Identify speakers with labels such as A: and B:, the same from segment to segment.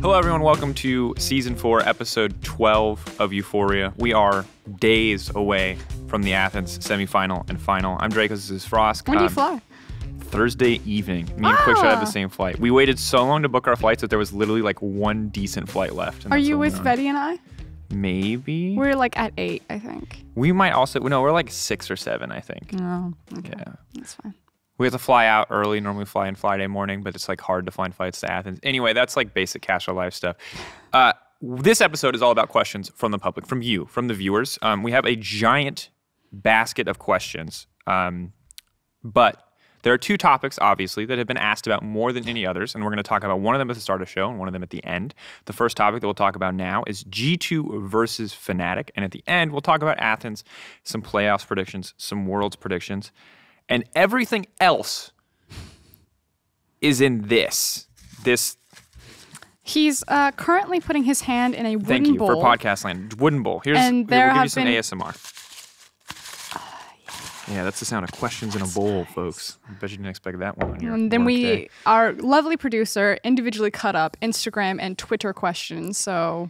A: Hello, everyone. Welcome to Season 4, Episode 12 of Euphoria. We are days away from the Athens semifinal and final. I'm Drake. This is Frost.
B: When do you fly?
A: Thursday evening. Me and Quickshot have the same flight. We waited so long to book our flights that there was literally like one decent flight left.
B: Are you with Betty and I?
A: Maybe.
B: We're like at 8, I think.
A: We might also, no, we're like 6 or 7, I think.
B: Oh, okay.
A: Yeah.
B: That's fine.
A: We have to fly out early. Normally fly in Friday morning, but it's like hard to find flights to Athens. Anyway, that's like basic casual life stuff. This episode is all about questions from the public, from you, from the viewers. We have a giant basket of questions, but there are two topics, obviously, that have been asked about more than any others, and we're going to talk about one of them at the start of the show and one of them at the end. The first topic that we'll talk about now is G2 versus Fnatic, and at the end, we'll talk about Athens, some playoffs predictions, some Worlds predictions, and everything else is in this.
B: He's currently putting his hand in a wooden bowl.
A: Thank you for podcast land. Wooden bowl. We'll give you some ASMR. Yeah, that's the sound of questions in a bowl, folks. I bet you didn't expect that one on your
B: And then
A: day.
B: our lovely producer, individually cut up Instagram and Twitter questions. So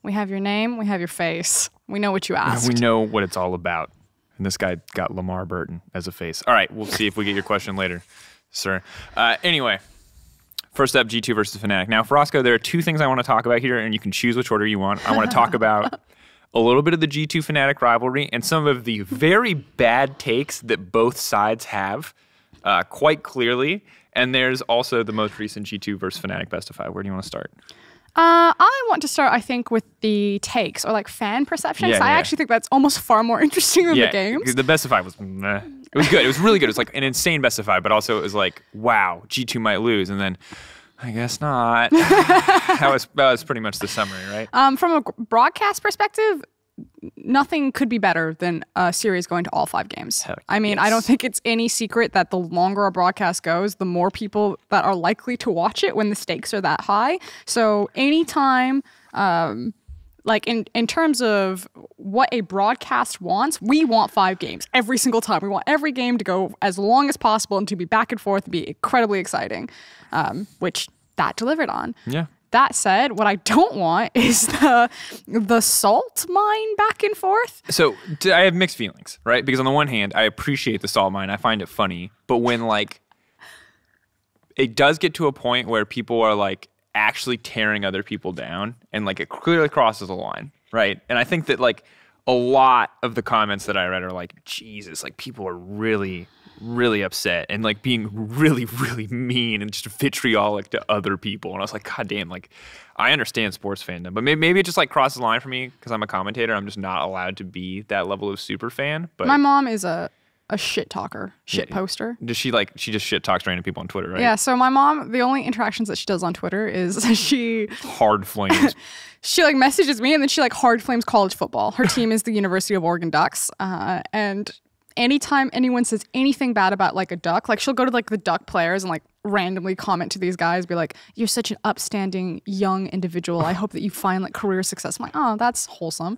B: we have your name, we have your face. We know what you asked.
A: We know what it's all about. And this guy got Lamar Burton as a face. All right, we'll see if we get your question later, sir. Anyway, first up, G2 versus Fnatic. Now, Frosco, there are two things I want to talk about here, and you can choose which order you want. I want to talk about a little bit of the G2 Fnatic rivalry and some of the very bad takes that both sides have quite clearly. And there's also the most recent G2 versus Fnatic best of 5. Where do you want to start?
B: I want to start, I think, with the takes or like fan perceptions. I actually think that's almost far more interesting than the games.
A: The best of 5 was meh. It was good. It was really good. It was like an insane best of 5, but also it was like, wow, G2 might lose. And then I guess not. that was pretty much the summary, right?
B: From a broadcast perspective, nothing could be better than a series going to all 5 games. I mean, yes. I don't think it's any secret that the longer a broadcast goes, the more people that are likely to watch it when the stakes are that high. So anytime, like in terms of what a broadcast wants, we want 5 games every single time. We want every game to go as long as possible and to be back and forth and be incredibly exciting, which that delivered on.
A: Yeah.
B: That said, what I don't want is the salt mine back and forth.
A: So I have mixed feelings, right? Because on the one hand, I appreciate the salt mine. I find it funny. But when like it does get to a point where people are like actually tearing other people down and like it clearly crosses a line, right? And I think that like a lot of the comments that I read are like, Jesus, like people are really upset and like being really mean and just vitriolic to other people. And I was like, God damn, like I understand sports fandom, but maybe it just like crosses the line for me because I'm a commentator. I'm just not allowed to be that level of super fan. But
B: my mom is a shit talker, shit poster.
A: Does she just shit talks random people on Twitter, right?
B: Yeah, so my mom, the only interactions that she does on Twitter is she
A: hard flames.
B: She like messages me and then she like hard flames college football. Her team is the University of Oregon Ducks. And anytime anyone says anything bad about like a Duck, like she'll go to like the Duck players and like randomly comment to these guys, be like, you're such an upstanding young individual. I hope that you find like career success. I'm like, oh, that's wholesome.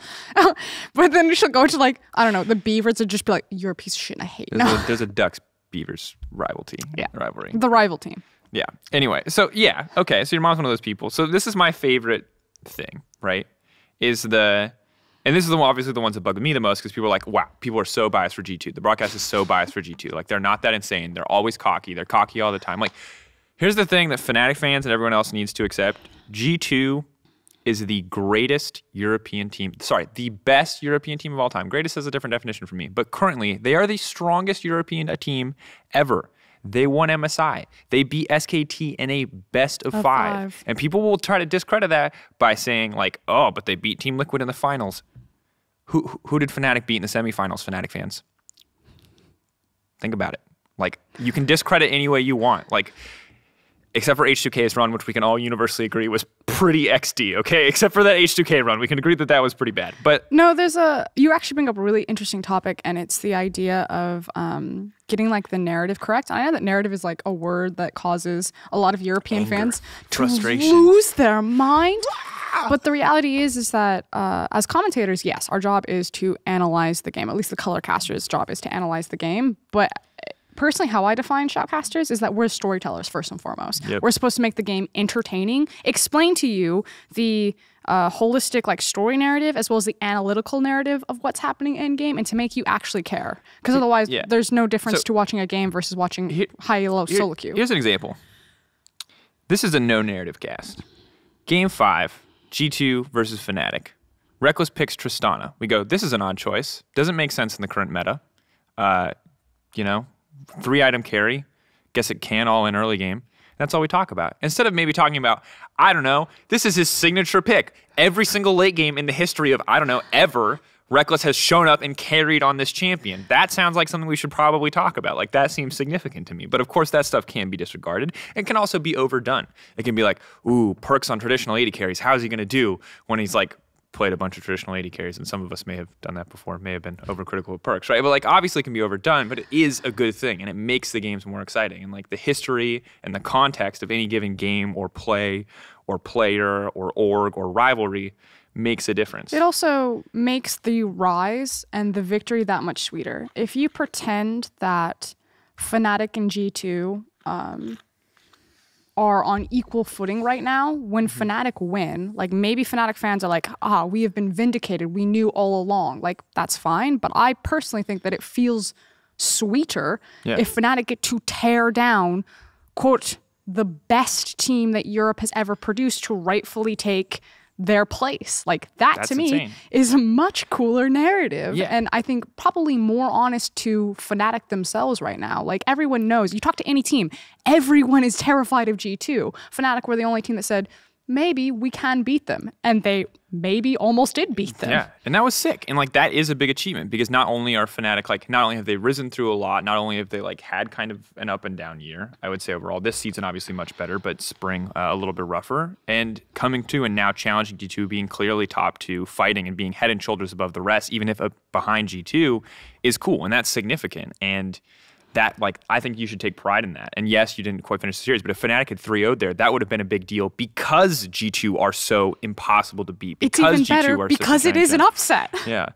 B: But then she'll go to like, I don't know, the Beavers and just be like, you're a piece of shit and I hate you.
A: There's a Ducks Beavers rivalry.
B: The rival team.
A: Yeah. Anyway, so yeah. Okay. So your mom's one of those people. So this is my favorite thing, right? And this is obviously the ones that bug me the most because people are like, wow, people are so biased for G2. The broadcast is so biased for G2. Like, they're not that insane. They're always cocky. They're cocky all the time. Like, here's the thing that Fnatic fans and everyone else needs to accept. G2 is the greatest European team. Sorry, the best European team of all time. Greatest is a different definition for me. But currently, they are the strongest European team ever. They won MSI. They beat SKT in a best of 5. And people will try to discredit that by saying, like, oh, but they beat Team Liquid in the finals. Who did Fnatic beat in the semifinals, Fnatic fans? Think about it. Like, you can discredit any way you want. Like, except for H2K's run, which we can all universally agree was pretty XD, okay? Except for that H2K run. We can agree that that was pretty bad. But
B: no, you actually bring up a really interesting topic, and it's the idea of getting like the narrative correct. I know that narrative is like a word that causes a lot of European fans to lose their mind. But the reality is that as commentators, yes, our job is to analyze the game. At least the color caster's job is to analyze the game. But personally, how I define shoutcasters is that we're storytellers first and foremost.
A: Yep.
B: We're supposed to make the game entertaining, explain to you the holistic like story narrative as well as the analytical narrative of what's happening in game, and to make you actually care. Because otherwise, there's no difference to watching a game versus watching high-low solo queue.
A: Here's an example. This is a no narrative cast. Game 5, G2 versus Fnatic. Reckless picks Tristana. We go, this is an odd choice. Doesn't make sense in the current meta. 3-item carry. Guess it can all in early game. That's all we talk about. Instead of maybe talking about, I don't know, this is his signature pick. Every single late game in the history of, I don't know, ever, Reckless has shown up and carried on this champion. That sounds like something we should probably talk about. Like, that seems significant to me. But of course, that stuff can be disregarded. It can also be overdone. It can be like, ooh, perks on traditional AD carries. How's he going to do when he's like played a bunch of traditional AD carries? And some of us may have done that before, may have been overcritical of perks, right? But like, obviously it can be overdone, but it is a good thing, and it makes the games more exciting. And like, the history and the context of any given game or play or player or org or rivalry makes a difference. It
B: also makes the rise and the victory that much sweeter. If you pretend that Fnatic and G2 are on equal footing right now, when Fnatic win, like, maybe Fnatic fans are like, we have been vindicated, we knew all along. Like, that's fine, but I personally think that it feels sweeter if Fnatic get to tear down, quote, the best team that Europe has ever produced to rightfully take their place. Like, that's to me insane. Is a much cooler narrative. And I think probably more honest to Fnatic themselves right now. Like, everyone knows, you talk to any team, everyone is terrified of G2. Fnatic were the only team that said, maybe we can beat them. And they maybe almost did beat them.
A: Yeah, and that was sick. And like, that is a big achievement, because not only are Fnatic, like, not only have they risen through a lot, not only have they like had kind of an up and down year, I would say overall, this season obviously much better, but spring a little bit rougher, and coming to and now challenging G2, being clearly top 2, fighting and being head and shoulders above the rest, even if behind G2, is cool, and that's significant. And that, like, I think you should take pride in that. And yes, you didn't quite finish the series, but if Fnatic had 3-0'd there, that would have been a big deal, because G2 are so impossible to beat. Because
B: it's even better because it is an upset.
A: Yeah.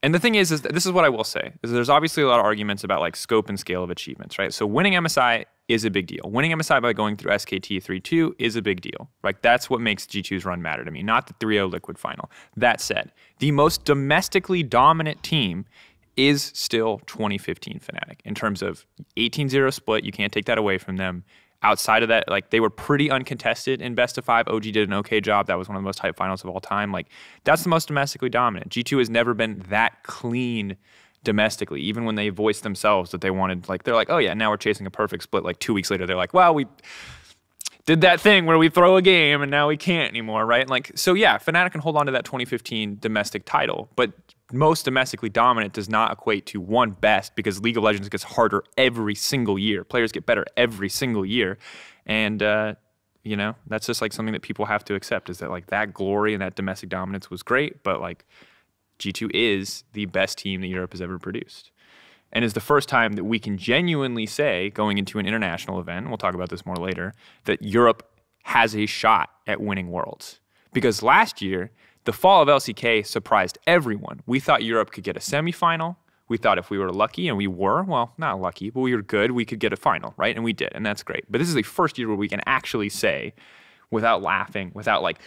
A: And the thing is this is what I will say, is there's obviously a lot of arguments about like scope and scale of achievements, right? So winning MSI is a big deal. Winning MSI by going through SKT 3-2 is a big deal. Like, that's what makes G2's run matter to me, not the 3-0 Liquid final. That said, the most domestically dominant team is still 2015 Fnatic in terms of 18-0 split. You can't take that away from them. Outside of that, like, they were pretty uncontested in best of 5. OG did an okay job. That was one of the most hyped finals of all time. Like, that's the most domestically dominant. G2 has never been that clean domestically, even when they voiced themselves that they wanted, like, they're like, oh yeah, now we're chasing a perfect split. Like, 2 weeks later, they're like, well, we did that thing where we throw a game and now we can't anymore, right? And like, so yeah, Fnatic can hold on to that 2015 domestic title, but most domestically dominant does not equate to one best, because League of Legends gets harder every single year. Players get better every single year. And, that's just like something that people have to accept, is that like, that glory and that domestic dominance was great, but like, G2 is the best team that Europe has ever produced. And is the first time that we can genuinely say, going into an international event, and we'll talk about this more later, that Europe has a shot at winning Worlds. Because last year, the fall of LCK surprised everyone. We thought Europe could get a semifinal. We thought if we were lucky, and we were, well, not lucky, but we were good, we could get a final, right? And we did, and that's great. But this is the first year where we can actually say, without laughing, without like,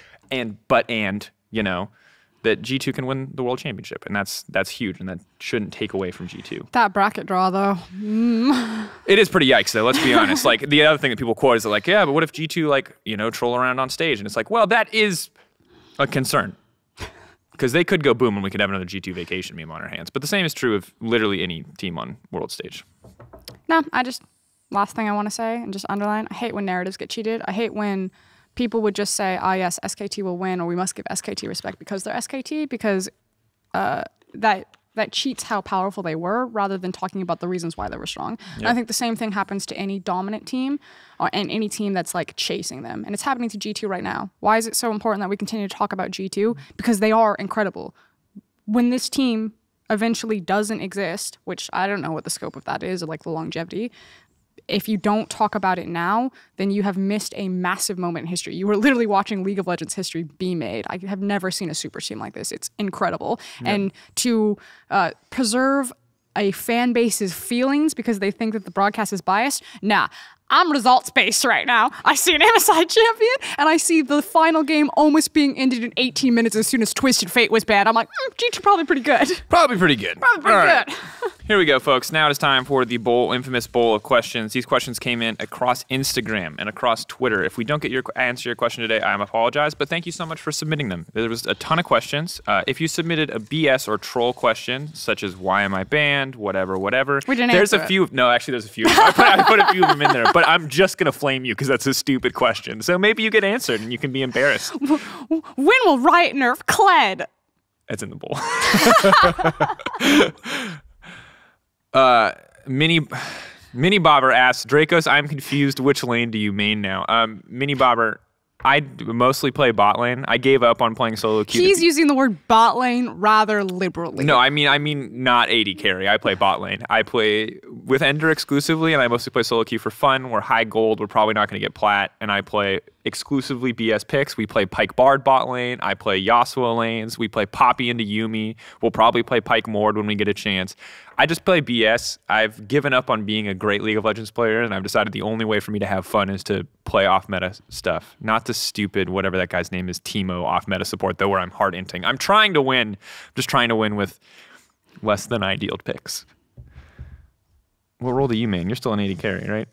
A: that G2 can win the World Championship. And that's huge, and that shouldn't take away from G2.
B: That bracket draw, though.
A: It is pretty yikes, though, let's be honest. Like, the other thing that people quote is like, yeah, but what if G2, like, troll around on stage? And it's like, well, that is a concern. Because they could go boom and we could have another G2 vacation meme on our hands. But the same is true of literally any team on world stage.
B: No, last thing I want to say and just underline, I hate when narratives get cheated. I hate when people would just say, yes, SKT will win, or we must give SKT respect because they're SKT, because that cheats how powerful they were, rather than talking about the reasons why they were strong. Yep. And I think the same thing happens to any dominant team and any team that's like chasing them. And it's happening to G2 right now. Why is it so important that we continue to talk about G2? Because they are incredible. When this team eventually doesn't exist, which I don't know what the scope of that is, or like the longevity, if you don't talk about it now, then you have missed a massive moment in history. You were literally watching League of Legends history be made. I have never seen a super team like this. It's incredible. Yep. And to preserve a fan base's feelings because they think that the broadcast is biased. Nah. I'm results-based right now. I see an MSI champion, and I see the final game almost being ended in 18 minutes as soon as Twisted Fate was banned. I'm like, G2 probably pretty good.
A: Probably pretty good.
B: Probably pretty good.
A: Here we go, folks. Now it is time for the infamous bowl of questions. These questions came in across Instagram and across Twitter. If we don't get answer your question today, I apologize, but thank you so much for submitting them. There was a ton of questions. If you submitted a BS or troll question, such as why am I banned, whatever.
B: We didn't
A: There's
B: answer
A: a few. No, actually, there's a few. I put a few of them in there, but I'm just going to flame you because that's a stupid question. So maybe you get answered and you can be embarrassed.
B: When will Riot nerf Kled?
A: That's in the bowl. Mini Bobber asks, Dracos, I'm confused. Which lane do you main now? Mini Bobber, I mostly play bot lane. I gave up on playing solo queue.
B: He's using the word bot lane rather liberally.
A: No, I mean not AD carry. I play bot lane. I play with Ender exclusively, and I mostly play solo queue for fun. We're high gold. We're probably not going to get plat, and I play exclusively BS picks. We play Pyke Bard bot lane. I play Yasuo lanes. We play Poppy into Yuumi. We'll probably play Pyke Mord when we get a chance. I just play BS. I've given up on being a great League of Legends player, and I've decided the only way for me to have fun is to play off-meta stuff. Not the stupid, whatever that guy's name is, Teemo off-meta support, though, where I'm hard inting. I'm trying to win. I'm just trying to win with less than ideal picks. What role do you main? You're still an AD carry, right?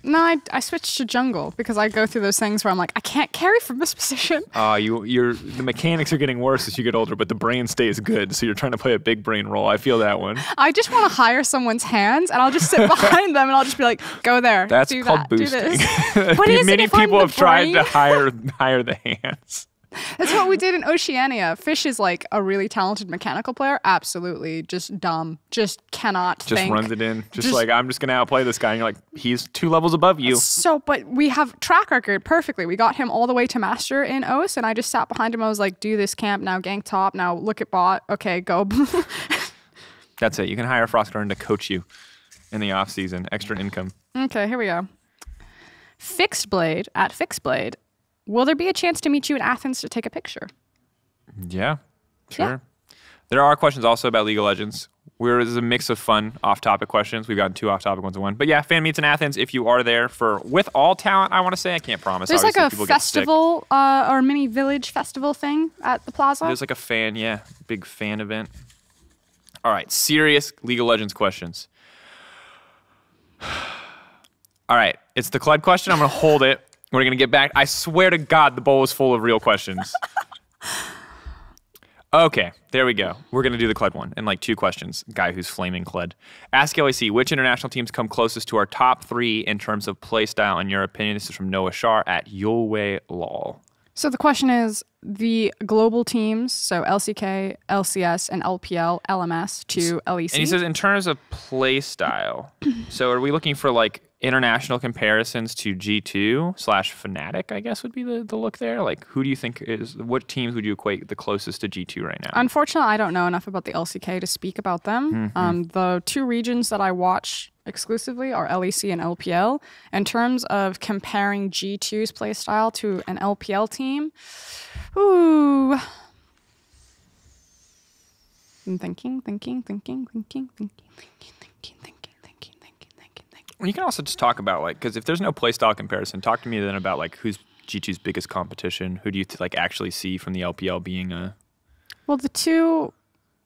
B: No, I switched to jungle because I go through those things where I'm like, I can't carry from this position.
A: The mechanics are getting worse as you get older, but the brain stays good, so you're trying to play a big brain role. I feel that one.
B: I just want to hire someone's hands, and I'll just sit behind them, and I'll just be like, go there.
A: That's
B: do
A: called
B: that,
A: boosting.
B: Do this. What is
A: Many
B: it if I'm
A: people
B: the
A: have tried
B: brain?
A: to hire the hands.
B: That's what we did in Oceania. Fish is like a really talented mechanical player. Absolutely. Just dumb. Just cannot
A: Just
B: think.
A: runs it in. Just like, I'm just going to outplay this guy. And you're like, he's 2 levels above you.
B: But we have track record perfectly. We got him all the way to master in OS, and I just sat behind him. I was like, do this camp, now gank top, now look at bot. Okay, go.
A: That's it. You can hire Frostgarden to coach you in the off season. Extra income.
B: Okay, here we go. Fixedblade at Fixedblade. Will there be a chance to meet you in Athens to take a picture?
A: Yeah, sure.
B: Yeah.
A: There are questions also about League of Legends. There's a mix of fun off-topic questions. We've gotten 2 off-topic ones in one. But yeah, fan meets in Athens. If you are there with all talent, I want to say. I can't promise.
B: There's like
A: Obviously,
B: a festival or mini village festival thing at the plaza.
A: There's like a big fan event. All right, serious League of Legends questions. All right, it's the Kled question. I'm going to hold it. We're going to get back. I swear to God, the bowl is full of real questions. Okay, there we go. We're going to do the Kled one in like 2 questions. Guy who's flaming Kled. Ask LAC, which international teams come closest to our top 3 in terms of play style, in your opinion? This is from Noah Shar at Yulwei Lol.
B: So the question is the global teams, so LCK, LCS, and LPL, LMS to LEC.
A: And he says in terms of play style, so are we looking for like international comparisons to G2/Fnatic, I guess would be the look there? Like, who do you think what teams would you equate the closest to G2 right now?
B: Unfortunately, I don't know enough about the LCK to speak about them.
A: Mm-hmm.
B: The 2 regions that I watch exclusively are LEC and LPL. In terms of comparing G2's play style to an LPL team, ooh. I'm thinking.
A: You can also just talk about because if there's no playstyle comparison, talk to me then about like who's G2's biggest competition. Who do you actually see from the LPL being a?
B: Well, the 2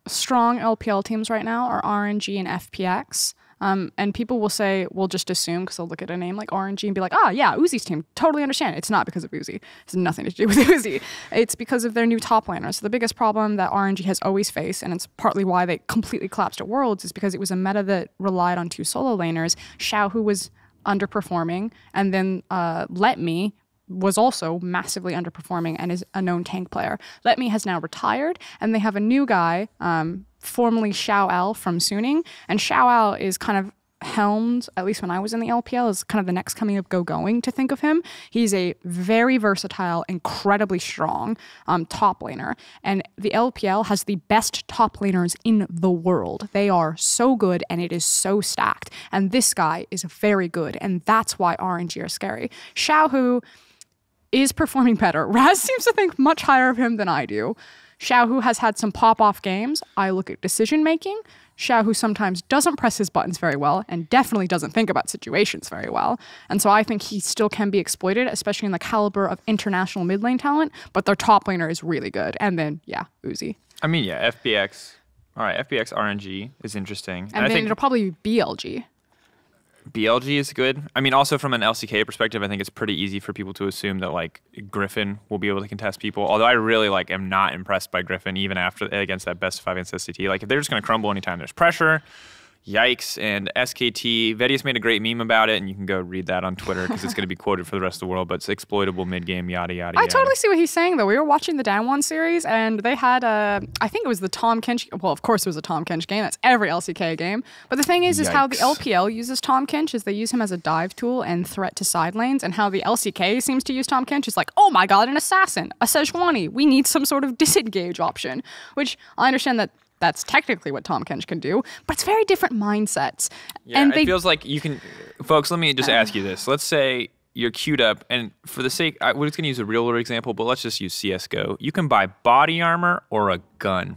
B: strong LPL teams right now are RNG and FPX. And people will say, we'll just assume because they'll look at a name like RNG and be like, yeah, Uzi's team. Totally understand. It's not because of Uzi. It has nothing to do with Uzi. It's because of their new top laners. So the biggest problem that RNG has always faced, and it's partly why they completely collapsed at Worlds, is because it was a meta that relied on 2 solo laners. Xiao, who was underperforming, and then Let Me was also massively underperforming and is a known tank player. Let Me has now retired, and they have a new guy, formerly Xiao Al from Suning, and Xiao Al is kind of helmed, at least when I was in the LPL, is kind of the next coming of Going to think of him. He's a very versatile, incredibly strong top laner, and the LPL has the best top laners in the world. They are so good, and it is so stacked, and this guy is very good, and that's why RNG are scary. Xiao, who is performing better. Raz seems to think much higher of him than I do. Xiao, who has had some pop-off games. I look at decision-making. Xiao, who sometimes doesn't press his buttons very well and definitely doesn't think about situations very well. And so I think he still can be exploited, especially in the caliber of international mid lane talent, but their top laner is really good. And then, yeah, Uzi.
A: I mean, yeah, FBX. All right, FBX RNG is interesting.
B: And then
A: I think
B: it'll probably be BLG.
A: BLG is good. I mean, also from an LCK perspective, I think it's pretty easy for people to assume that like Griffin will be able to contest people. Although I really like am not impressed by Griffin even after against that best of 5 against SCT. Like if they're just going to crumble anytime there's pressure, yikes. And SKT, Vedius made a great meme about it, and you can go read that on Twitter because it's going to be quoted for the rest of the world. But it's exploitable mid game, yada yada.
B: I totally see what he's saying though. We were watching the Dan series, and they had I think it was the Tom Kench. Well, of course it was a Tom Kench game. That's every LCK game. But the thing is how the LPL uses Tom Kench is they use him as a dive tool and threat to side lanes, and how the LCK seems to use Tom Kench is like, oh my god, an assassin, a Sejuani. We need some sort of disengage option, which I understand that. That's technically what Tom Kench can do, but it's very different mindsets.
A: Yeah,
B: and
A: it feels like you can... Folks, let me just ask you this. Let's say you're queued up, and for the sake... we're just going to use a real-world example, but let's just use CSGO. You can buy body armor or a gun.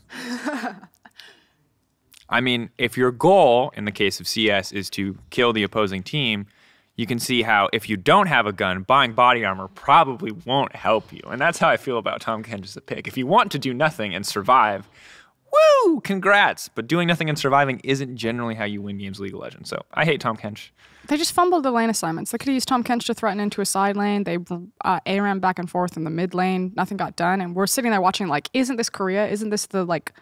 A: I mean, if your goal, in the case of CS, is to kill the opposing team, you can see how if you don't have a gun, buying body armor probably won't help you. And that's how I feel about Tom Kench as a pick. If you want to do nothing and survive... Woo! Congrats! But doing nothing and surviving isn't generally how you win games of League of Legends. So I hate Tom Kench.
B: They just fumbled the lane assignments. They could have used Tom Kench to threaten into a side lane. They ARAM back and forth in the mid lane. Nothing got done. And we're sitting there watching like, isn't this Korea? Isn't this the like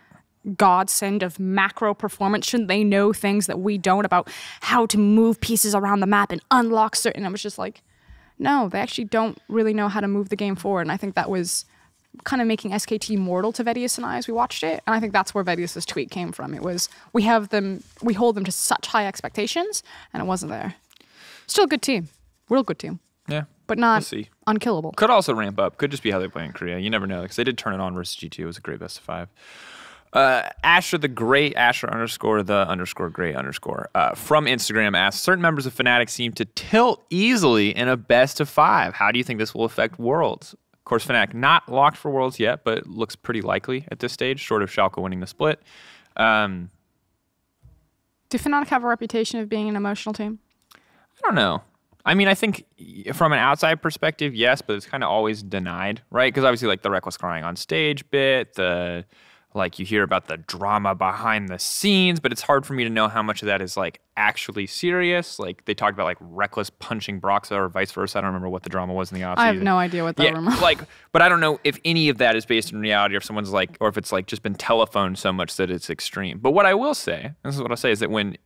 B: godsend of macro performance? Shouldn't they know things that we don't about how to move pieces around the map and unlock certain... And I was just like, no, they actually don't really know how to move the game forward. And I think that was... kind of making SKT mortal to Vedius and I as we watched it. And I think that's where Vedius's tweet came from. It was, we hold them to such high expectations, and it wasn't there. Still a good team. Real good team.
A: Yeah.
B: But not unkillable.
A: Could also ramp up. Could just be how they play in Korea. You never know, because they did turn it on versus G2. It was a great best of 5. Asher the Great, Asher _the_great_ from Instagram asks, certain members of Fnatic seem to tilt easily in a best of 5. How do you think this will affect Worlds? Of course, Fnatic not locked for Worlds yet, but it looks pretty likely at this stage, short of Schalke winning the split. Do
B: Fnatic have a reputation of being an emotional team?
A: I don't know. I mean, I think from an outside perspective, yes, but it's kind of always denied, right? Because obviously, like the reckless crying on stage bit, like you hear about the drama behind the scenes, but it's hard for me to know how much of that is like actually serious. Like they talked about like reckless punching Broxa or vice versa. I don't remember what the drama was in the offseason.
B: I have no idea what that rumor.
A: But I don't know if any of that is based in reality, or if someone's like, or if it's like just been telephoned so much that it's extreme. But what I will say, this is what I'll say, is that when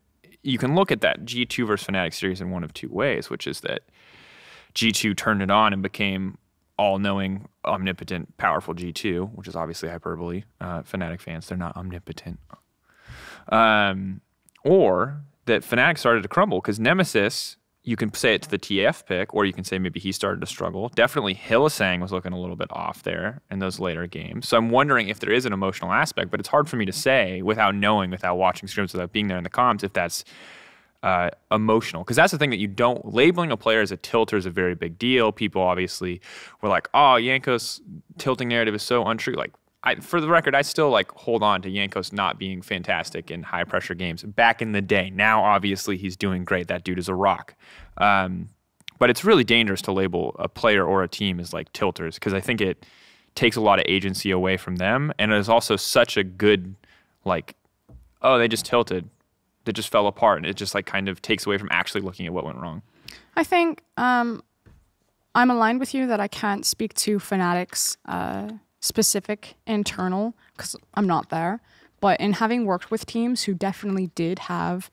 A: you can look at that G2 versus Fnatic series in one of two ways, which is that G2 turned it on and became all-knowing, omnipotent, powerful G2, which is obviously hyperbole. Fnatic fans, they're not omnipotent. Or that Fnatic started to crumble, because Nemesis, you can say it to the TF pick, or you can say maybe he started to struggle. Definitely Hylissang was looking a little bit off there in those later games. So I'm wondering if there is an emotional aspect, but it's hard for me to say without knowing, without watching scrims, without being there in the comms, if that's emotional, because that's the thing that you don't... Labeling a player as a tilter is a very big deal. People obviously were like, oh, Jankos tilting narrative is so untrue. Like, for the record, I still like hold on to Jankos not being fantastic in high pressure games back in the day. Now obviously he's doing great. That dude is a rock. But it's really dangerous to label a player or a team as like tilters, because I think it takes a lot of agency away from them, and it is also such a good like, oh, they just tilted, that just fell apart, and it just like kind of takes away from actually looking at what went wrong.
B: I think I'm aligned with you that I can't speak to Fnatic's specific internal, because I'm not there. But in having worked with teams who definitely did have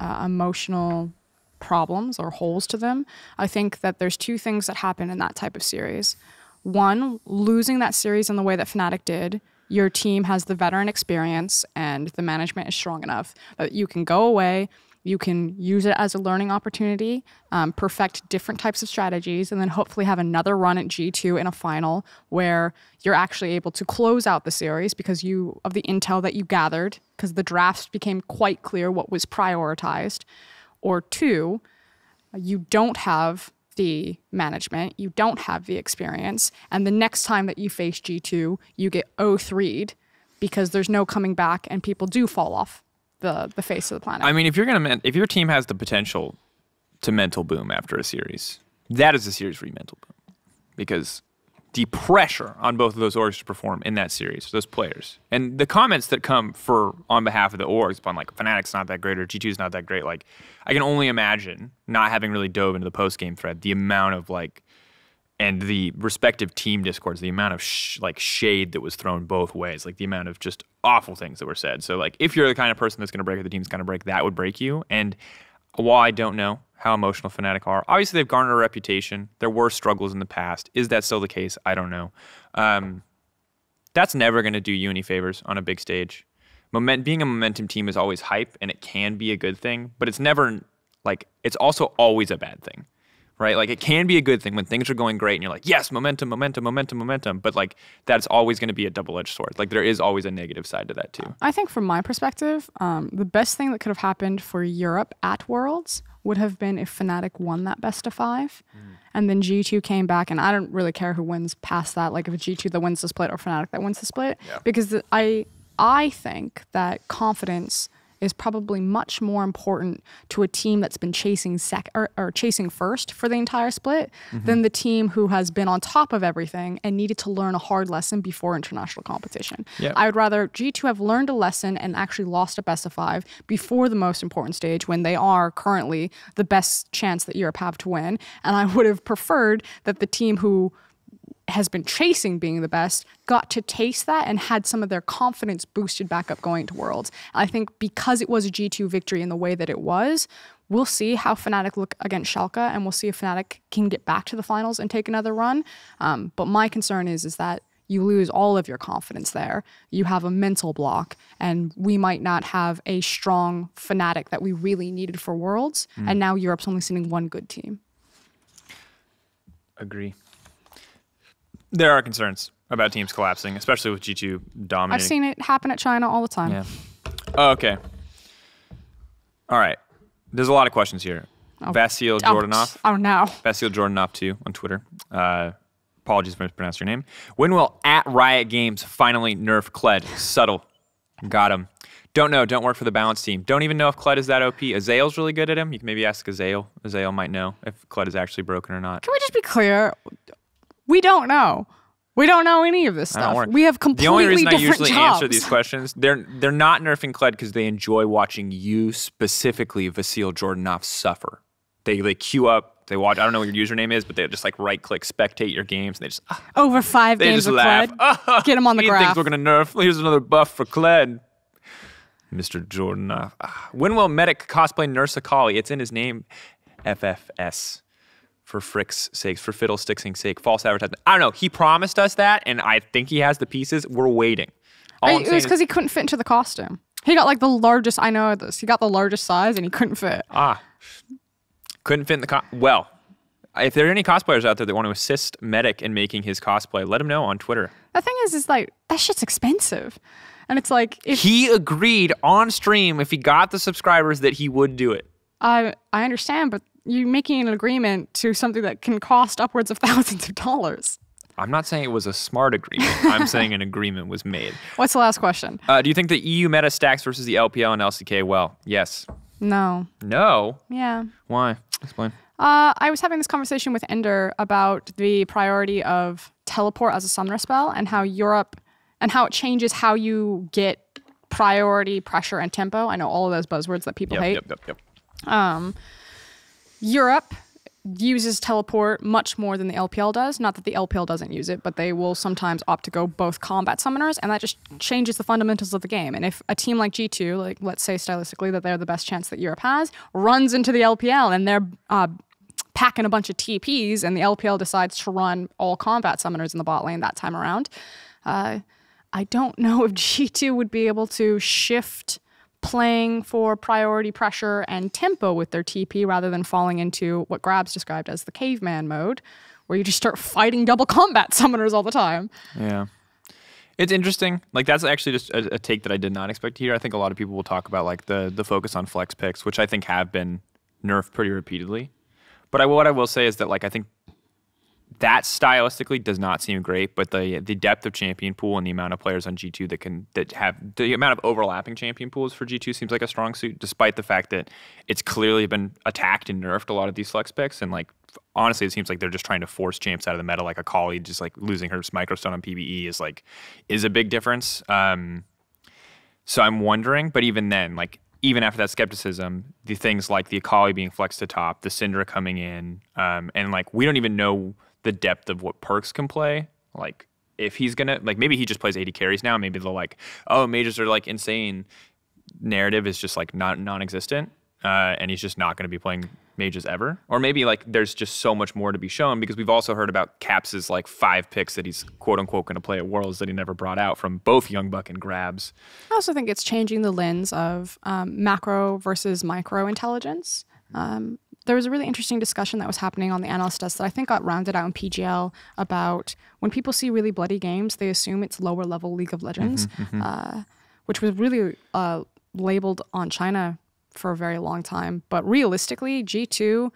B: emotional problems or holes to them, I think that there's two things that happen in that type of series. One, losing that series in the way that Fnatic did, your team has the veteran experience and the management is strong enough that you can go away, you can use it as a learning opportunity, perfect different types of strategies, and then hopefully have another run at G2 in a final where you're actually able to close out the series because of the intel that you gathered, because the drafts became quite clear what was prioritized. Or two, you don't have the management, you don't have the experience, and the next time that you face G2, you get 0-3'd because there's no coming back and people do fall off the face of the planet.
A: I mean, if your team has the potential to mental boom after a series, that is a series for you mental boom, because the pressure on both of those orgs to perform in that series, those players, and the comments that come on behalf of the orgs upon like Fnatic's not that great or G2's not that great, like I can only imagine, not having really dove into the post-game thread, the amount of like, and the respective team discords, the amount of shade that was thrown both ways, like the amount of just awful things that were said. So like if you're the kind of person that's going to break or the team's going to break, that would break you. And while I don't know how emotional Fnatic are, obviously they've garnered a reputation. There were struggles in the past. Is that still the case? I don't know. That's never going to do you any favors on a big stage. Being a momentum team is always hype, and it can be a good thing, but it's never like, it's also always a bad thing. Right? Like it can be a good thing when things are going great and you're like, yes, momentum, momentum, momentum, momentum. But like that's always going to be a double-edged sword. Like there is always a negative side to that too.
B: I think from my perspective, the best thing that could have happened for Europe at Worlds would have been if Fnatic won that best of 5 and then G2 came back, and I don't really care who wins past that, like if it's G2 that wins the split or Fnatic that wins the split, because I think that confidence is probably much more important to a team that's been chasing chasing first for the entire split than the team who has been on top of everything and needed to learn a hard lesson before international competition. Yep. I would rather G2 have learned a lesson and actually lost a best of 5 before the most important stage, when they are currently the best chance that Europe have to win. And I would have preferred that the team who has been chasing being the best got to taste that and had some of their confidence boosted back up going to Worlds. And I think because it was a G2 victory in the way that it was, we'll see how Fnatic look against Schalke, and we'll see if Fnatic can get back to the finals and take another run. But my concern is that you lose all of your confidence there. You have a mental block, and we might not have a strong Fnatic that we really needed for Worlds. And now Europe's only sending one good team.
A: Agree. There are concerns about teams collapsing, especially with G2 dominating.
B: I've seen it happen at China all the time.
A: Yeah. Oh, okay. All right. There's a lot of questions here. Vasil Jordanov.
B: Oh, no.
A: Vasil Jordanov, too, on Twitter. Apologies if I mispronounced your name. When will @Riot Games finally nerf Kled? Subtle. Got him. Don't know. Don't work for the balance team. Don't even know if Kled is that OP. Azael's really good at him. You can maybe ask Azael. Azael might know if Kled is actually broken or not.
B: Can we just be clear? We don't know. We don't know any of this stuff. We have completely
A: different jobs. The only reason I usually
B: jobs.
A: answer these questions, they're not nerfing Kled because they enjoy watching you, specifically Vasil Jordanov, suffer. They queue up, they watch, I don't know what your username is, but they just like right-click, spectate your games, and they just...
B: Over 5 games of Kled. Get him on the graph.
A: He thinks we're going to nerf. Here's another buff for Kled. Mr. Jordanov. When will Medic cosplay Nurse Akali? It's in his name. FFS. For frick's sake, for fiddlestick's sake, false advertisement. I don't know. He promised us that, and I think he has the pieces. We're waiting.
B: It was because he couldn't fit into the costume. He got like the largest, I know this, he got the largest size and he couldn't fit.
A: Couldn't fit in the well, if there are any cosplayers out there that want to assist Medic in making his cosplay, let him know on Twitter.
B: The thing is like, that shit's expensive. And it's like...
A: He agreed on stream, if he got the subscribers, that he would do it.
B: I understand, but you're making an agreement to something that can cost upwards of thousands of dollars.
A: I'm not saying it was a smart agreement. I'm saying an agreement was made.
B: What's the last question?
A: Do you think the EU meta stacks versus the LPL and LCK well? Yes.
B: No.
A: No?
B: Yeah.
A: Why? Explain.
B: I was having this conversation with Ender about the priority of teleport as a summoner spell and how Europe, and how it changes how you get priority, pressure, and tempo. I know all of those buzzwords that people hate. Yep. Europe uses teleport much more than the LPL does. Not that the LPL doesn't use it, but they will sometimes opt to go both combat summoners, and that just changes the fundamentals of the game. And if a team like G2, like let's say stylistically that they're the best chance that Europe has, runs into the LPL and they're packing a bunch of TPs, and the LPL decides to run all combat summoners in the bot lane that time around, I don't know if G2 would be able to shift playing for priority, pressure, and tempo with their TP rather than falling into what Grabs described as the caveman mode, where you just start fighting double combat summoners all the time.
A: Yeah. It's interesting. Like, that's actually just a take that I did not expect to hear. I think a lot of people will talk about, like, the focus on flex picks, which I think have been nerfed pretty repeatedly. But what I will say is that, like, I think that stylistically does not seem great, but the depth of champion pool and the amount of players on G2 that have the amount of overlapping champion pools for G2 seems like a strong suit, despite the fact that it's clearly been attacked and nerfed a lot of these flex picks. And like honestly, it seems like they're just trying to force champs out of the meta. Like Akali just like losing her microstone on PvE is a big difference. So I'm wondering, but even then, like even after that skepticism, the things like the Akali being flexed to top, the Syndra coming in, and like we don't even know the depth of what Perks can play. Like if he's gonna like maybe he just plays 80 carries now. Maybe they'll like, oh, mages are like insane. Narrative is just like non-existent, and he's just not going to be playing mages ever. Or maybe like there's just so much more to be shown, because we've also heard about Caps's like 5 picks that he's quote unquote going to play at Worlds that he never brought out from both Youngbuck and Grabs.
B: I also think it's changing the lens of macro versus micro intelligence. There was a really interesting discussion that was happening on the analyst desk that I think got rounded out in PGL about when people see really bloody games, they assume it's lower level League of Legends, which was really labeled on China for a very long time. But realistically, G2,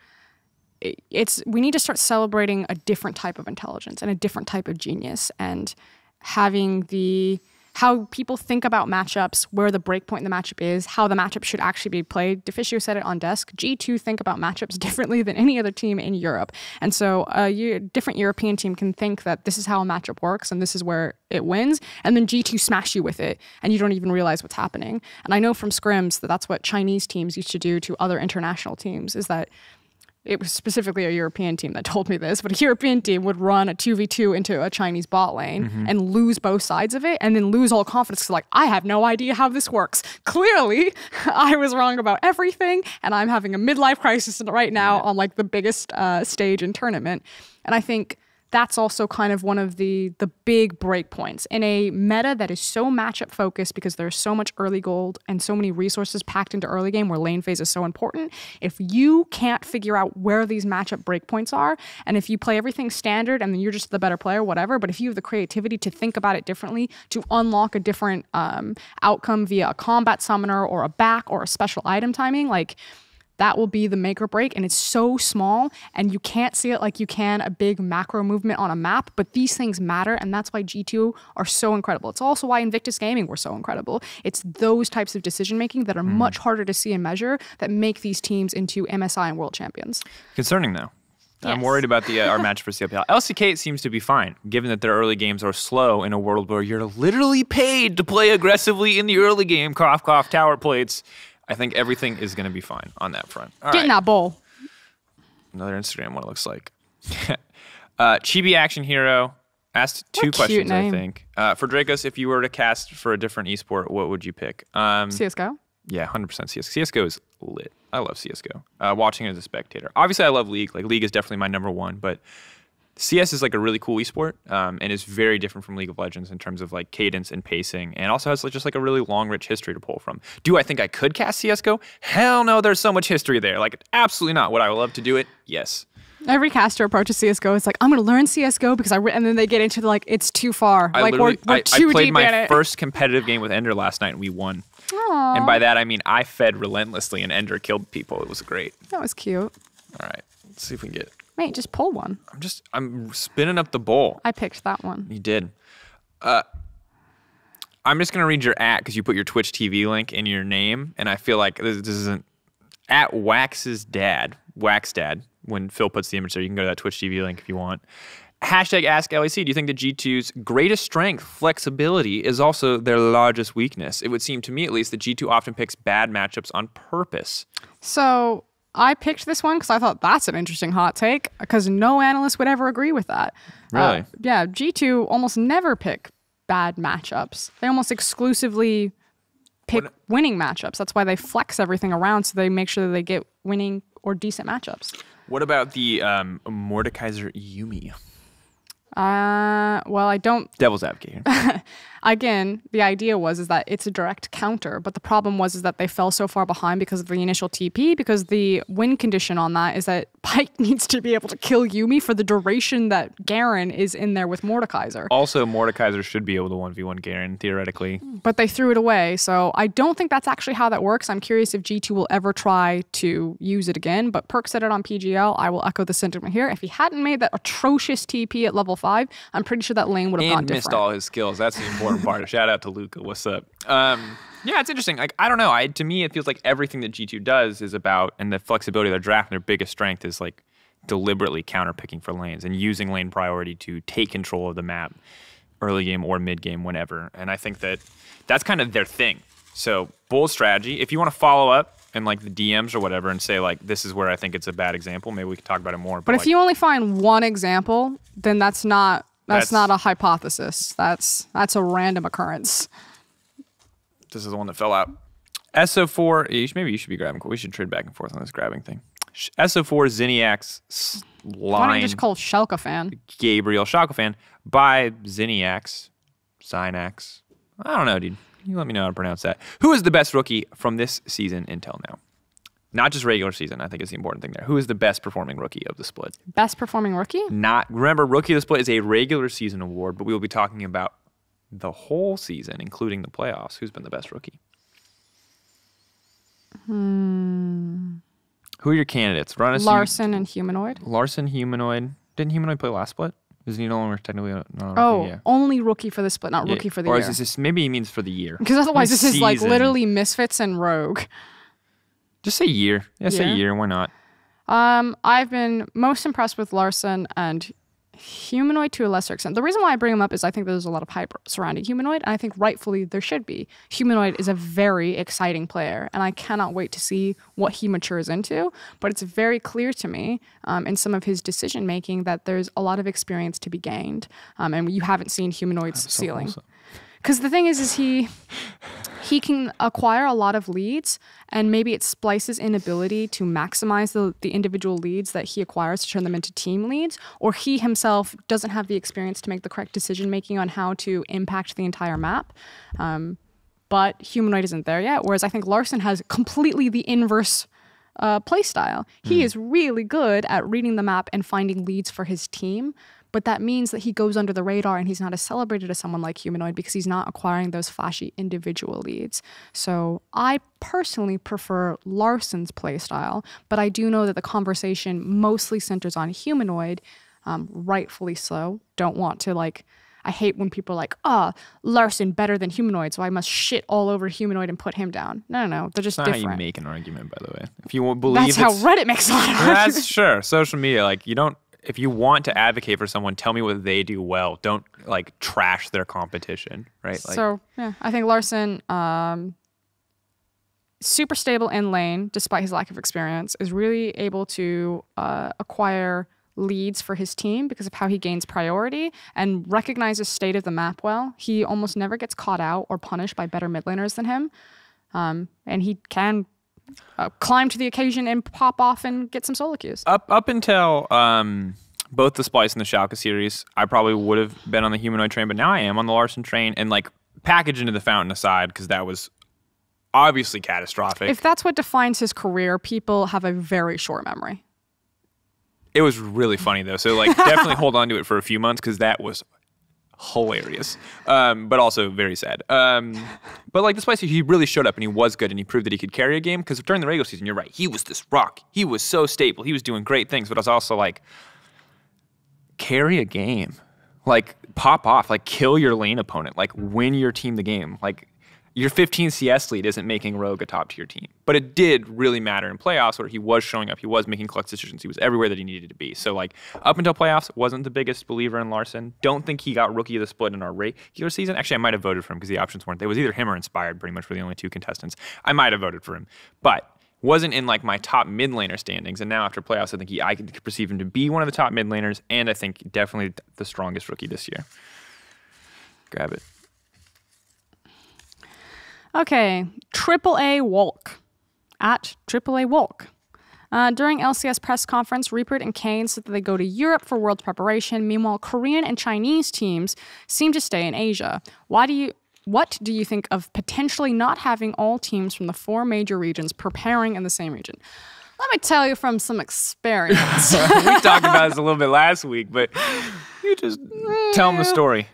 B: we need to start celebrating a different type of intelligence and a different type of genius, and having how people think about matchups, where the breakpoint in the matchup is, how the matchup should actually be played. Deficio said it on desk. G2 think about matchups differently than any other team in Europe. And so a different European team can think that this is how a matchup works and this is where it wins, and then G2 smash you with it and you don't even realize what's happening. And I know from scrims that that's what Chinese teams used to do to other international teams, is that it was specifically a European team that told me this, but a European team would run a 2v2 into a Chinese bot lane and lose both sides of it, and then lose all confidence because like, I have no idea how this works. Clearly, I was wrong about everything, and I'm having a midlife crisis right now on like the biggest stage in tournament. And I think that's also kind of one of the big break points in a meta that is so matchup focused, because there's so much early gold and so many resources packed into early game where lane phase is so important. If you can't figure out where these matchup break points are, and if you play everything standard and then you're just the better player, whatever, but if you have the creativity to think about it differently, to unlock a different outcome via a combat summoner or a back or a special item timing, like that will be the make or break. And it's so small and you can't see it like you can a big macro movement on a map, but these things matter, and that's why G2 are so incredible. It's also why Invictus Gaming were so incredible. It's those types of decision making that are much harder to see and measure that make these teams into MSI and world champions.
A: Concerning though.
B: Yes.
A: I'm worried about our match for CLPL. LCK seems to be fine, given that their early games are slow in a world where you're literally paid to play aggressively in the early game. Cough, cough, tower plates. I think everything is going to be fine on that front. All
B: Get in that bowl.
A: Another Instagram, what it looks like. Chibi Action Hero asked 2 questions, I think. For Dracos, if you were to cast for a different esport, what would you pick?
B: CSGO?
A: Yeah, 100% CSGO. CSGO is lit. I love CSGO. Watching it as a spectator. Obviously, I love League. Like, League is definitely my number one, but CS is like a really cool esport, and is very different from League of Legends in terms of like cadence and pacing, and also has like just like a really long, rich history to pull from. Do I think I could cast CSGO? Hell no, there's so much history there. Like, absolutely not. Would I love to do it? Yes.
B: Every caster approaches CSGO. It's like, I'm going to learn CSGO because and then they get into like, it's too far.
A: I
B: like we're too
A: I played
B: deep
A: my
B: in it.
A: first competitive game with Ender last night, and we won.
B: Aww.
A: And by that, I mean I fed relentlessly, and Ender killed people. It was great.
B: That was cute.
A: All right, let's see if we can get.
B: Mate, just pull one.
A: I'm spinning up the bowl.
B: I picked that one.
A: You did. I'm just gonna read your because you put your Twitch TV link in your name, and I feel like this isn't at Wax's dad. Wax Dad. When Phil puts the image there, you can go to that Twitch TV link if you want. Hashtag Ask LAC. Do you think that G2's greatest strength, flexibility, is also their largest weakness? It would seem to me, at least, that G2 often picks bad matchups on purpose.
B: So I picked this one because I thought that's an interesting hot take, because no analyst would ever agree with that.
A: Really?
B: Yeah, G2 almost never pick bad matchups. They almost exclusively pick winning matchups. That's why they flex everything around, so they make sure that they get winning or decent matchups.
A: What about the Mordekaiser Yumi?
B: Well, I don't.
A: Devil's advocate here.
B: Again, the idea is that it's a direct counter, but the problem is that they fell so far behind because of the initial TP, because the win condition on that is that Pike needs to be able to kill Yuumi for the duration that Garen is in there with Mordekaiser.
A: Also, Mordekaiser should be able to 1v1 Garen, theoretically.
B: But they threw it away, so I don't think that's actually how that works. I'm curious if G2 will ever try to use it again, but Perk said it on PGL. I will echo the sentiment here. If he hadn't made that atrocious TP at level 5, I'm pretty sure that lane would have gone different.
A: And missed all his skills. That's the important part. Shout out to Luca. What's up? Yeah, it's interesting. Like, I don't know. To me, it feels like everything that G2 does is about, and the flexibility of their draft, and their biggest strength is like deliberately counterpicking for lanes and using lane priority to take control of the map early game or mid game, whenever. And I think that that's kind of their thing. So bold strategy. If you want to follow up in like the DMs or whatever and say like, this is where I think it's a bad example, maybe we can talk about it more.
B: But if you only find one example, then that's not a hypothesis. That's a random occurrence.
A: This is the one that fell out. SO4, maybe you should be grabbing. We should trade back and forth on this grabbing thing. SO4 Zinniax line.
B: Why don't you just call Schalke fan?
A: Gabriel Schalke fan by Zinniax. Zynax. I don't know, dude. You let me know how to pronounce that. Who is the best rookie from this season until now? Not just regular season, I think is the important thing there. Who is the best performing rookie of the split?
B: Best performing rookie?
A: Remember, Rookie of the Split is a regular season award, but we will be talking about the whole season, including the playoffs. Who's been the best rookie? Who are your candidates?
B: Larson and Humanoid.
A: Larson, Humanoid. Didn't Humanoid play last split? Is he no longer technically not a rookie?
B: Oh,
A: yeah.
B: Only rookie for the split, not rookie for the year.
A: Or is this maybe he means for the year?
B: Because otherwise this is like literally Misfits and Rogue.
A: Just say year. Yeah, say year. Why not?
B: I've been most impressed with Larson and Humanoid to a lesser extent. The reason why I bring him up is I think there's a lot of hype surrounding Humanoid, and I think rightfully there should be. Humanoid is a very exciting player, and I cannot wait to see what he matures into. But it's very clear to me in some of his decision making that there's a lot of experience to be gained, and you haven't seen Humanoid's ceiling. Because the thing is he can acquire a lot of leads, and maybe it's Splice's inability to maximize the individual leads that he acquires to turn them into team leads, or he himself doesn't have the experience to make the correct decision making on how to impact the entire map. But Humanoid isn't there yet, whereas I think Larson has completely the inverse play style. He is really good at reading the map and finding leads for his team, but that means that he goes under the radar and he's not as celebrated as someone like Humanoid because he's not acquiring those flashy individual leads. So I personally prefer Larson's playstyle, but I do know that the conversation mostly centers on Humanoid, rightfully so. Don't want to I hate when people are like, Larson better than Humanoid, so I must shit all over Humanoid and put him down. No, they're just different.
A: That's not how you make an argument, by the way. If you won't believe
B: that's how Reddit makes a lot of arguments.
A: That's sure. Social media, if you want to advocate for someone, tell me what they do well. Don't trash their competition, right?
B: So yeah, I think Larson, super stable in lane despite his lack of experience, is really able to acquire leads for his team because of how he gains priority and recognizes state of the map well. He almost never gets caught out or punished by better mid laners than him, and he can climb to the occasion and pop off and get some solo queues.
A: Up until both the Splice and the Schalke series, I probably would have been on the Humanoid train, but now I am on the Larson train, and package into the Fountain aside, because that was obviously catastrophic.
B: If that's what defines his career, people have a very short memory.
A: It was really funny though, so definitely hold on to it for a few months because that was hilarious, but also very sad. But the Spicy, he really showed up and he was good and he proved that he could carry a game because during the regular season, you're right, he was this rock. He was so stable. He was doing great things, but I was also carry a game, pop off, kill your lane opponent, win your team the game. Your 15 CS lead isn't making Rogue a top tier team, but it did really matter in playoffs where he was showing up, he was making clutch decisions, he was everywhere that he needed to be. So up until playoffs, wasn't the biggest believer in Larson. Don't think he got Rookie of the Split in our regular season. Actually, I might have voted for him because the options weren't. It was either him or Inspired, pretty much were the only two contestants. I might have voted for him, but wasn't in my top mid laner standings. And now after playoffs, I think I could perceive him to be one of the top mid laners, and I think definitely the strongest rookie this year. Grab it.
B: Okay, AAA Walk at AAA Walk. During LCS press conference, Rupert and Kane said that they go to Europe for Worlds preparation. Meanwhile, Korean and Chinese teams seem to stay in Asia. What do you think of potentially not having all teams from the 4 major regions preparing in the same region? Let me tell you from some experience.
A: We talked about this a little bit last week, but you just tell them the story.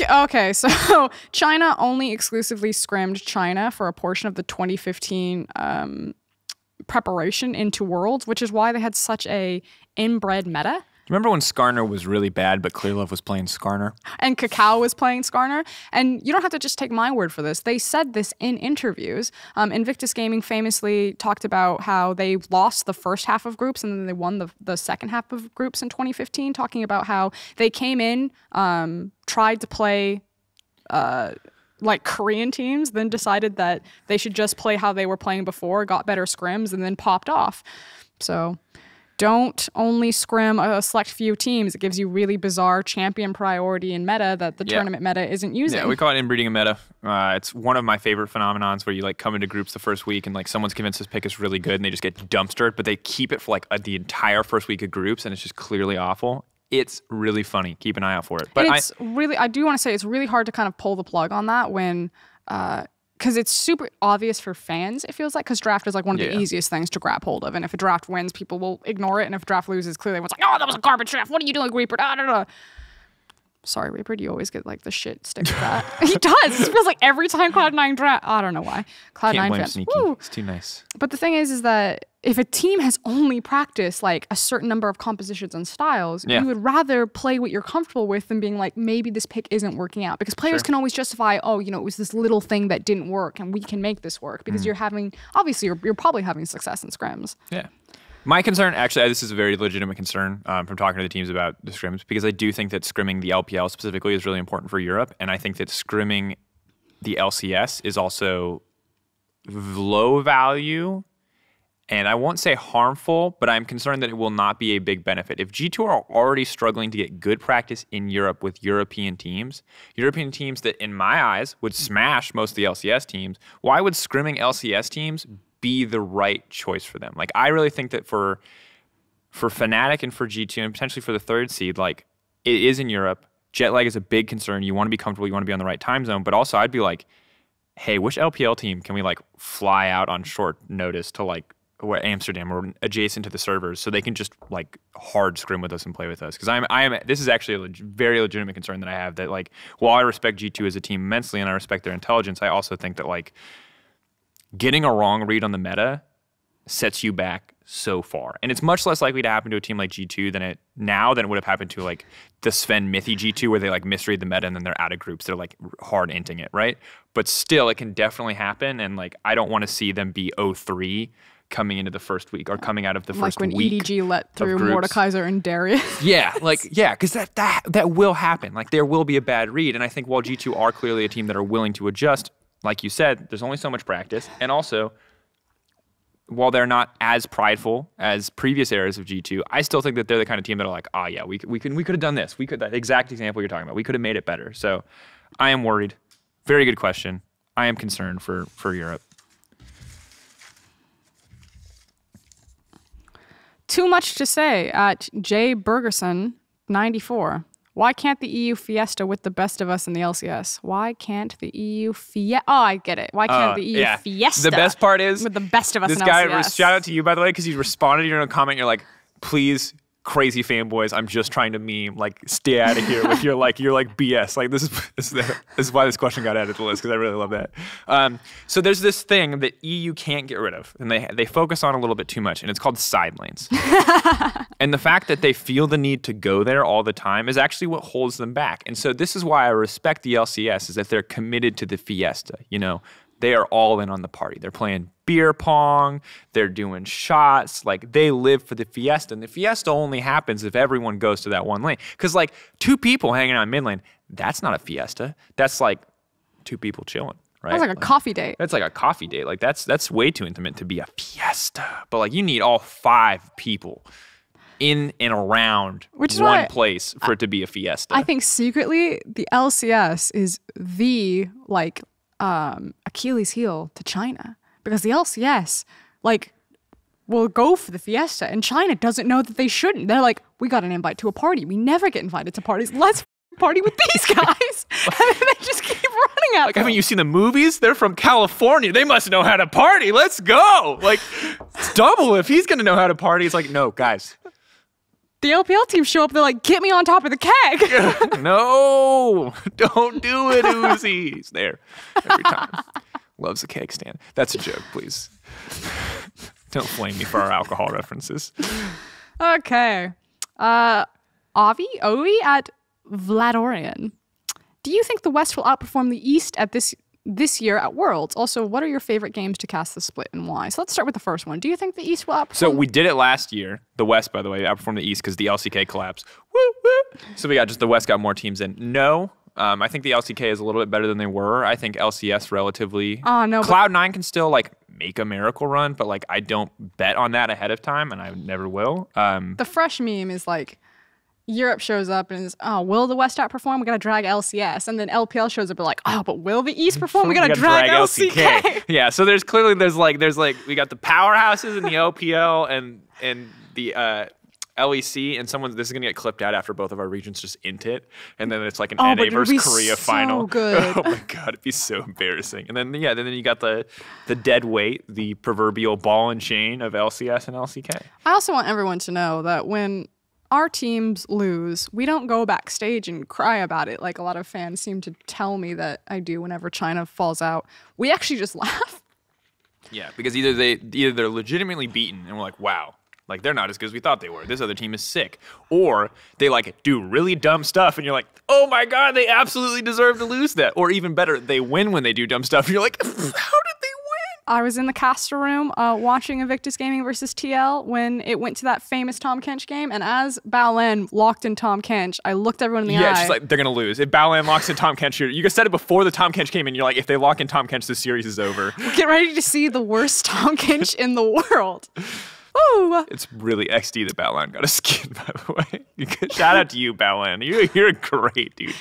B: Okay, so China only exclusively scrimmed China for a portion of the 2015 preparation into Worlds, which is why they had such a inbred meta.
A: Remember when Skarner was really bad, but Clearlove was playing Skarner?
B: And Kakao was playing Skarner? And you don't have to just take my word for this. They said this in interviews. Invictus Gaming famously talked about how they lost the first half of groups and then they won the second half of groups in 2015, talking about how they came in, tried to play like Korean teams, then decided that they should just play how they were playing before, got better scrims, and then popped off. So don't only scrim a select few teams. It gives you really bizarre champion priority in meta that the tournament meta isn't using.
A: Yeah, we call it inbreeding a meta. It's one of my favorite phenomenons where you like come into groups the first week and like someone's convinced this pick is really good and they just get dumpstered, but they keep it for like the entire first week of groups and it's just clearly awful. It's really funny. Keep an eye out for it. But
B: I do want to say it's really hard to kind of pull the plug on that when because it's super obvious for fans, it feels like, because draft is like one of the easiest things to grab hold of. And if a draft wins, people will ignore it. And if a draft loses, clearly everyone's like, oh, that was a garbage draft. What are you doing, Reaper? Sorry, Reaper, you always get like the shit stick with that. He does. It feels like every time Cloud9 draft. I don't know why. Cloud9 fans.
A: Sneaky. It's too nice.
B: But the thing is that if a team has only practiced like a certain number of compositions and styles, you would rather play what you're comfortable with than being like, maybe this pick isn't working out. Because players can always justify, oh, you know, it was this little thing that didn't work and we can make this work. Because you're having, obviously, you're probably having success in scrims.
A: Yeah. My concern, actually, this is a very legitimate concern from talking to the teams about the scrims, because I do think that scrimming the LPL specifically is really important for Europe, and I think that scrimming the LCS is also low value, and I won't say harmful, but I'm concerned that it will not be a big benefit. If G2 are already struggling to get good practice in Europe with European teams that, in my eyes, would smash most of the LCS teams, why would scrimming LCS teams be the right choice for them? Like, I really think that for Fnatic and for G2 and potentially for the third seed, like, it is in Europe. Jet lag is a big concern. You want to be comfortable. You want to be on the right time zone. But also, I'd be like, hey, which LPL team can we like fly out on short notice to like Amsterdam or adjacent to the servers so they can just like hard scrim with us and play with us? Because this is actually a very legitimate concern that I have, that like, while I respect G2 as a team immensely and I respect their intelligence, I also think that like getting a wrong read on the meta sets you back so far. And it's much less likely to happen to a team like G2 than it would have happened to like the Sven Mithy G2 where they like misread the meta and then they're out of groups. They're like hard inting it, right? But still, it can definitely happen. And like, I don't want to see them be 0-3 coming into the first week or coming out of the first week.
B: Like when EDG let through Mordekaiser and Darius.
A: Because that will happen. Like, there will be a bad read. And I think while G2 are clearly a team that are willing to adjust, like you said, there's only so much practice. And also, while they're not as prideful as previous eras of G2, I still think that they're the kind of team that are like, oh yeah, we could have done this. That exact example you're talking about. We could have made it better. So I am worried. Very good question. I am concerned for Europe.
B: Too much to say at Jay Bergerson 94. Why can't the EU Fiesta with the best of us in the LCS? Why can't the EU Fiesta? Oh, I get it. Why can't the EU Fiesta?
A: The best part is
B: with the best of us in
A: LCS.
B: LCS.
A: This guy, shout out to you, by the way, because you responded to your comment. You're like, please, crazy fanboys, I'm just trying to meme. Like, stay out of here with your like BS. Like, this is why this question got added to the list, because I really love that. So there's this thing that EU can't get rid of, and they focus on a little bit too much, and it's called side lanes. And the fact that they feel the need to go there all the time is actually what holds them back. And so this is why I respect the LCS, is that they're committed to the Fiesta. You know, they are all in on the party. They're playing beer pong. They're doing shots. Like, they live for the Fiesta. And the Fiesta only happens if everyone goes to that one lane. Because, like, 2 people hanging out mid lane, that's not a Fiesta. That's, like, 2 people chilling. Right?
B: That's like a coffee date.
A: That's like a coffee date. Like, that's way too intimate to be a Fiesta. But, like, you need all 5 people in and around one place for it to be a Fiesta.
B: I think secretly the LCS is the like Achilles heel to China, because the LCS, like, will go for the fiesta, and China doesn't know that they shouldn't. They're like, we got an invite to a party. We never get invited to parties. Let's party with these guys. And then they just keep running out.
A: Like, haven't you seen the movies? They're from California. They must know how to party. Let's go. Like, it's double if he's going to know how to party. It's like, no, guys.
B: The LPL team show up. They're like, get me on top of the keg.
A: No, don't do it, Uzi. He's there every time. Loves a keg stand. That's a joke, please. Don't flame me for our alcohol references.
B: Okay. Ovi at Vladorian. Do you think the West will outperform the East at this year at Worlds? Also, what are your favorite games to cast the split and why? So let's start with the first one. Do you think the East will outperform?
A: So we did it last year. The West, by the way, outperformed the East because the LCK collapsed. Woo, woo. So we got just the West got more teams in. No. I think the LCK is a little bit better than they were. I think LCS relatively.
B: Oh, no.
A: Cloud9 can still like make a miracle run, but like I don't bet on that ahead of time, and I never will.
B: The fresh meme is like, Europe shows up and is, oh, will the West outperform? We gotta drag LCS. And then LPL shows up and like, oh, but will the East perform? We gotta drag LCK.
A: Yeah, so there's like we got the powerhouses in the OPL and the LEC, and this is gonna get clipped out after both of our regions just int it, and then it's like an NA versus Korea final.
B: Good.
A: Oh my god, it'd be so embarrassing. And then then you got the dead weight, the proverbial ball and chain of LCS and LCK.
B: I also want everyone to know that when our teams lose, we don't go backstage and cry about it like a lot of fans seem to tell me that I do whenever China falls out. We actually just laugh.
A: Yeah, because either they're legitimately beaten and we're like, wow, like they're not as good as we thought they were. This other team is sick. Or they like do really dumb stuff and you're like, oh my god, they absolutely deserve to lose that. Or even better, they win when they do dumb stuff and you're like, how did they win?
B: I was in the caster room watching Invictus Gaming versus TL when it went to that famous Tom Kench game, and as Baolan locked in Tom Kench, I looked everyone in the eye.
A: Yeah, she's like, they're going to lose. If Baolan locks in Tom Kench, you said it before the Tom Kench came in, you're like, if they lock in Tom Kench, the series is over.
B: Get ready to see the worst Tom Kench in the world. Ooh.
A: It's really XD that Baolan got a skin, by the way. Shout out to you, Baolan. You're great, dude.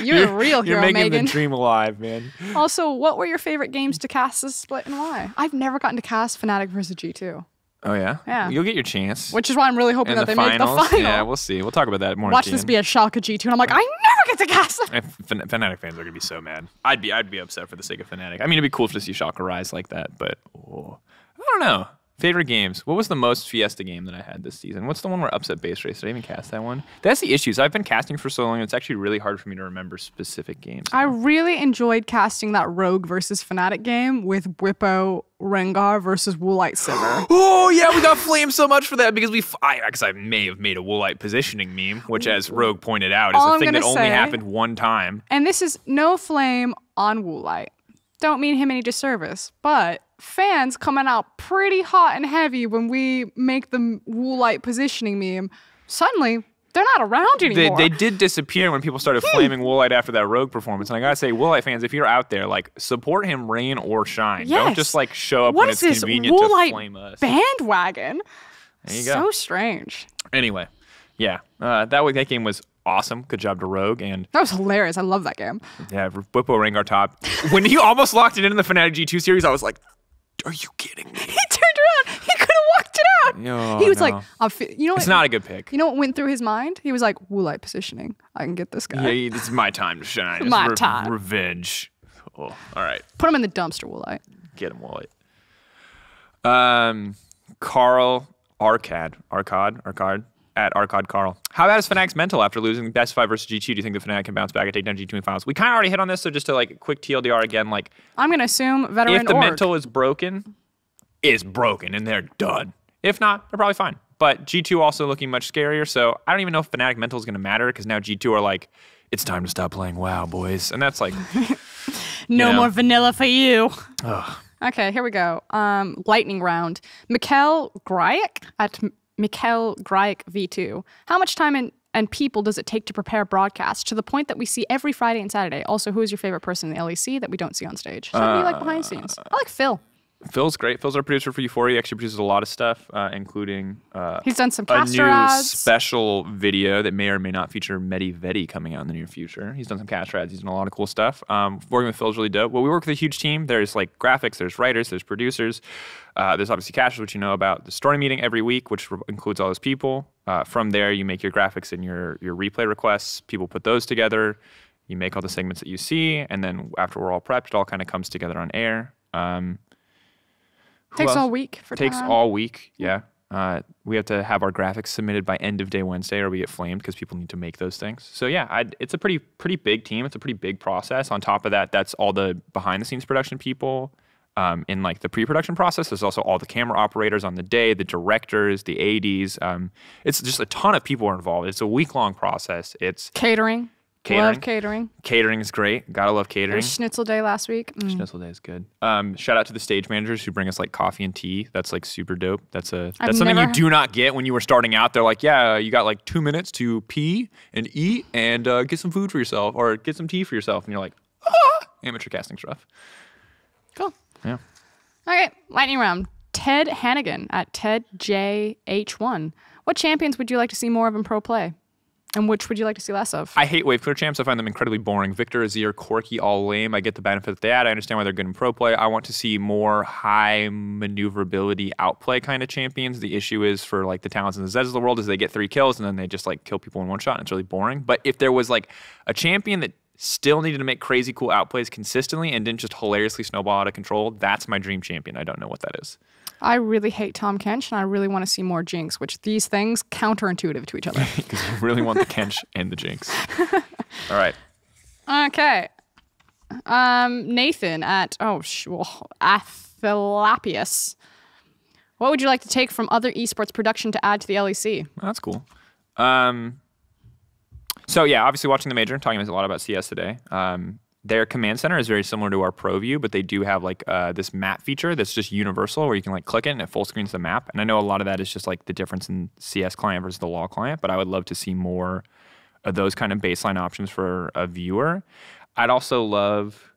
B: You're a real hero,
A: You're making
B: Megan.
A: the dream alive, man.
B: Also, what were your favorite games to cast this split and why? I've never gotten to cast Fnatic versus G2.
A: Oh, yeah?
B: Yeah.
A: You'll get your chance.
B: Which is why I'm really hoping that they make the final.
A: Yeah, we'll see. We'll talk about that more.
B: Watch this be a Schalke G2, and I'm like, I never get to cast them.
A: Fnatic fans are going to be so mad. I'd be upset for the sake of Fnatic. I mean, it'd be cool to see Schalke rise like that, but I don't know. Favorite games. What was the most Fiesta game that I had this season? What's the one where upset base race? Did I even cast that one? That's the issue. So I've been casting for so long, it's actually really hard for me to remember specific games.
B: I really enjoyed casting that Rogue versus Fnatic game with Bwipo Rengar versus Woolite Sivir.
A: Oh, yeah, we got flamed so much for that because I may have made a Woolite positioning meme, which, as Rogue pointed out, is a thing that only happened one time.
B: And this is no flame on Woolite. Don't mean him any disservice, but fans coming out pretty hot and heavy when we make the Woolite positioning meme. Suddenly, they're not around anymore.
A: They did disappear when people started flaming Woolite after that Rogue performance. And I gotta say, Woolite fans, if you're out there, like, support him rain or shine.
B: Yes.
A: Don't just like show up when it's convenient to flame us.
B: Bandwagon.
A: There you go.
B: So strange.
A: Anyway, yeah, that game was awesome. Good job to Rogue. And
B: that was hilarious. I love that game.
A: Yeah, Bwipo Rengar top. When he almost locked it in the Fnatic G2 series, I was like, are you kidding me?
B: He turned around. He could have walked it out.
A: Oh,
B: he was like, you know what?
A: It's not a good pick.
B: You know what went through his mind? He was like, Woolite positioning. I can get this guy.
A: Yeah, it's my time to shine.
B: My time.
A: Revenge. Oh, all right.
B: Put him in the dumpster, Woolite.
A: Get him, Woolite. Carl Arcad at Arcad Carl. How bad is Fnatic's mental after losing best 5 versus G2? Do you think the Fnatic can bounce back and take down G2 in finals? We kind of already hit on this, so just to like quick TLDR again, like
B: I'm gonna assume veteran.
A: If the mental is broken, and they're done. If not, they're probably fine. But G2 also looking much scarier, so I don't even know if Fnatic mental is gonna matter because now G2 are like, it's time to stop playing WoW, boys, and that's like
B: no more vanilla for you.
A: Ugh.
B: Okay, here we go. Lightning round. Mikkel Grajek at Mikkel Grajek V2. How much time and people does it take to prepare broadcasts to the point that we see every Friday and Saturday? Also, who is your favorite person in the LEC that we don't see on stage? So you like behind the scenes? I like Phil.
A: Phil's great. Phil's our producer for EUphoria. He actually produces a lot of stuff, including
B: he's done some
A: a
B: caster
A: new
B: ads.
A: special video that may or may not feature Medi Vedi coming out in the near future. He's done some caster ads. He's done a lot of cool stuff. Working with Phil's really dope. Well, we work with a huge team. There's like graphics, there's writers, there's producers. There's obviously casters, which you know about. The story meeting every week, which includes all those people. From there, you make your graphics and your replay requests. People put those together. You make all the segments that you see, and then after we're all prepped, it all kind of comes together on air.
B: Takes all week for
A: Takes
B: turnaround.
A: all week, yeah. We have to have our graphics submitted by end of day Wednesday, or we get flamed because people need to make those things. So yeah, it's a pretty big team. It's a pretty big process. On top of that, that's all the behind the scenes production people. In like the pre-production process, there's also all the camera operators on the day, the directors, the ADs. It's just a ton of people are involved. It's a week-long process. It's
B: Catering. Love catering.
A: Catering is great. Gotta love catering.
B: There's Schnitzel Day last week.
A: Schnitzel Day is good. Shout out to the stage managers who bring us like coffee and tea. That's like super dope. That's something you do not get when you were starting out. They're like, yeah, you got like 2 minutes to pee and eat and get some food for yourself or get some tea for yourself. And you're like, amateur casting stuff.
B: Cool.
A: Yeah.
B: Okay, lightning round. Ted Hannigan at TedJH1. What champions would you like to see more of in pro play? And which would you like to see less of?
A: I hate wave clear champs. I find them incredibly boring. Victor, Azir, Corki, all lame. I get the benefit that they add. I understand why they're good in pro play. I want to see more high maneuverability outplay kind of champions. The issue is for like the Talons and the Zeds of the world is they get 3 kills and then they just like kill people in one shot and it's really boring. But if there was like a champion that still needed to make crazy cool outplays consistently and didn't just hilariously snowball out of control, that's my dream champion. I don't know what that is.
B: I really hate Tom Kench, and I really want to see more Jinx, which these things counterintuitive to each other.
A: Because you really want the Kench and the Jinx. All right.
B: Okay. Nathan at, Athalapius. What would you like to take from other esports production to add to the LEC?
A: That's cool. So yeah, obviously watching the major, talking a lot about CS today. Their command center is very similar to our Pro View, but they do have like this map feature that's just universal where you can like click it and it full screens the map. And I know a lot of that is just like the difference in CS client versus the LoL client, but I would love to see more of those kind of baseline options for a viewer. I'd also love...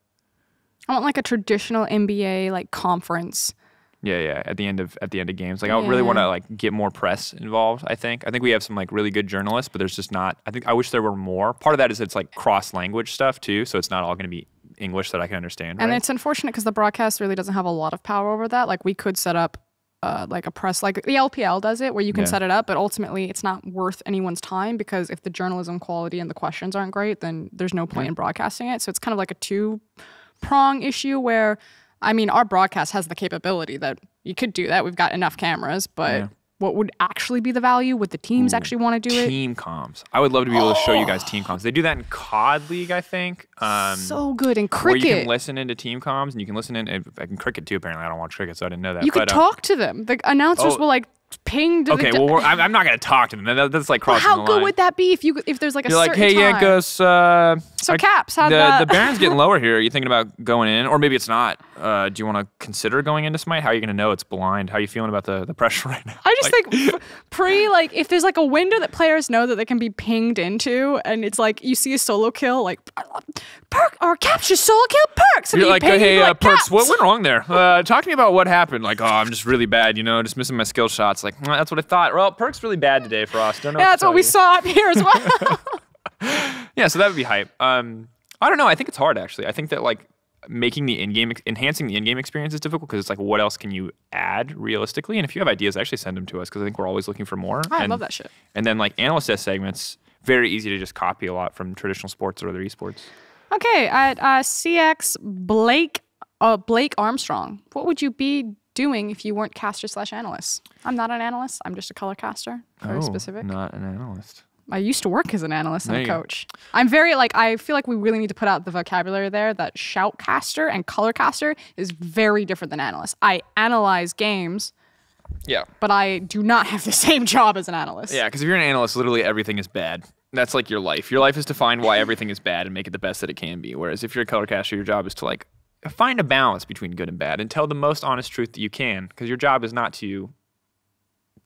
B: I want like a traditional NBA like conference.
A: Yeah, at the end of games. Like I really want to like get more press involved, I think we have some like really good journalists, but there's just not. I wish there were more. Part of that is it's like cross-language stuff too, so it's not all going to be English that I can understand.
B: And it's unfortunate because the broadcast really doesn't have a lot of power over that. Like we could set up like a press, like the LPL does it, where you can set it up, but ultimately it's not worth anyone's time because if the journalism quality and the questions aren't great, then there's no point in broadcasting it. So it's kind of like a two-prong issue where, I mean, our broadcast has the capability that you could do that. We've got enough cameras, but what would actually be the value? Would the teams actually want to do it?
A: Team comms. I would love to be able to show you guys team comms. They do that in COD League, I think.
B: So good in cricket.
A: Where you can listen into team comms, and you can listen in. I can cricket too. Apparently, I don't watch cricket, so I didn't know that.
B: You could talk to them. The announcers will like ping to
A: okay, well, I'm not going to talk to them. That's like crossing the line.
B: How good would that be if there's like a
A: You're
B: certain
A: like, hey,
B: time?
A: Yankos,
B: so Caps, how'd
A: the Baron's getting lower here. Are you thinking about going in? Or maybe it's not. Do you want to consider going into Smite? How are you going to know it's blind? How are you feeling about the pressure right now?
B: I just think if there's like a window that players know that they can be pinged into, and it's like you see a solo kill, like Perk or Caps just solo kill Perks. And
A: you're like, hey, Perks,
B: Caps.
A: what went wrong there? Talk to me about what happened. Like, oh, I'm just really bad, just missing my skill shots. Like, that's what I thought. Well, Perk's really bad today for us. Don't know.
B: Yeah, that's what we saw up here as well.
A: Yeah, so that would be hype. I don't know. I think it's hard actually. I think that like enhancing the in-game experience is difficult because it's like, what else can you add realistically? And if you have ideas, actually send them to us because I think we're always looking for more.
B: I love that shit.
A: And then like analyst desk segments, very easy to just copy a lot from traditional sports or other esports.
B: Okay, at CX Blake Armstrong, what would you be doing if you weren't caster/analyst? I'm not an analyst. I'm just a color caster. Very specific.
A: Not an analyst.
B: I used to work as an analyst and a coach. I'm very I feel like we really need to put out the vocabulary there that shoutcaster and color caster is very different than analyst. I analyze games.
A: Yeah.
B: But I do not have the same job as an analyst.
A: Yeah, because if you're an analyst, literally everything is bad. That's like your life. Your life is to find why everything is bad and make it the best that it can be. Whereas if you're a color caster, your job is to like find a balance between good and bad and tell the most honest truth that you can. Because your job is not to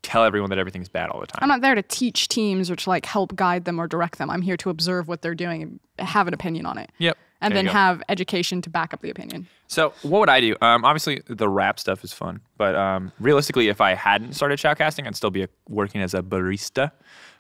A: tell everyone that everything's bad all the time.
B: I'm not there to teach teams or to like help guide them or direct them. I'm here to observe what they're doing and have an opinion on it.
A: Yep.
B: and
A: There
B: then
A: you go.
B: have education to back up the opinion.
A: So what would I do? Obviously, the rap stuff is fun, but realistically, if I hadn't started shoutcasting, I'd still be working as a barista,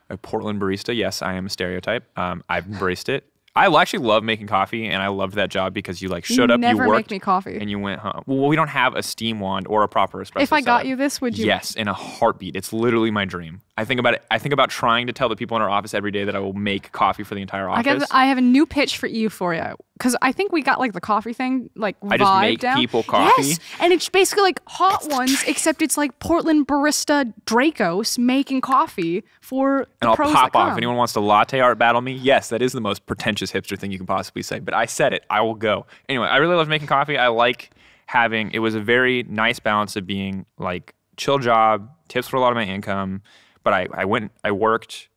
A: a Portland barista. Yes, I am a stereotype. I've embraced it. I actually love making coffee, and I loved that job because you like showed up, you
B: Never
A: worked,
B: make me coffee.
A: and you went home. Well, we don't have a steam wand or a proper espresso.
B: If I got
A: setup.
B: you this, would you?
A: Yes, in a heartbeat. It's literally my dream. I think about it. I think about trying to tell the people in our office every day that I will make coffee for the entire office.
B: I have a new pitch for EUphoria because I think we got like the coffee thing like
A: I just
B: vibe
A: make
B: down.
A: people coffee.
B: Yes, and it's basically like hot ones, except it's like Portland barista Dracos making coffee for the
A: And I'll
B: pros
A: pop
B: that
A: off.
B: come.
A: If anyone wants to latte art battle me, yes, that is the most pretentious hipster thing you can possibly say. But I said it. I will go. Anyway, I really love making coffee. I like having, it was a very nice balance of being like chill job, tips for a lot of my income. But I worked,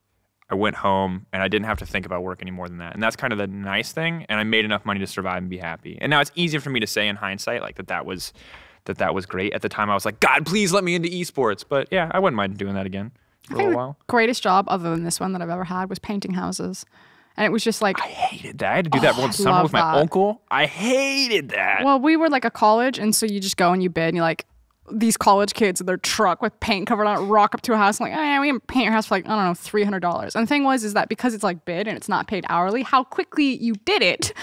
A: I went home, and I didn't have to think about work any more than that. And that's kind of the nice thing. And I made enough money to survive and be happy. And now it's easier for me to say in hindsight, like that was great. At the time, I was like, God, please let me into esports. But yeah, I wouldn't mind doing that again for a little while.
B: Greatest job other than this one that I've ever had was painting houses. And it was just like,
A: I hated that. I had to do that one summer
B: love
A: with my
B: that.
A: uncle. I hated that.
B: well, we were like a college, and so you just go and you bid, and you're like, these college kids in their truck with paint covered on it rock up to a house and like, oh, yeah, we can paint your house for like, I don't know, $300. And the thing is that because it's like bid and it's not paid hourly, how quickly you did it,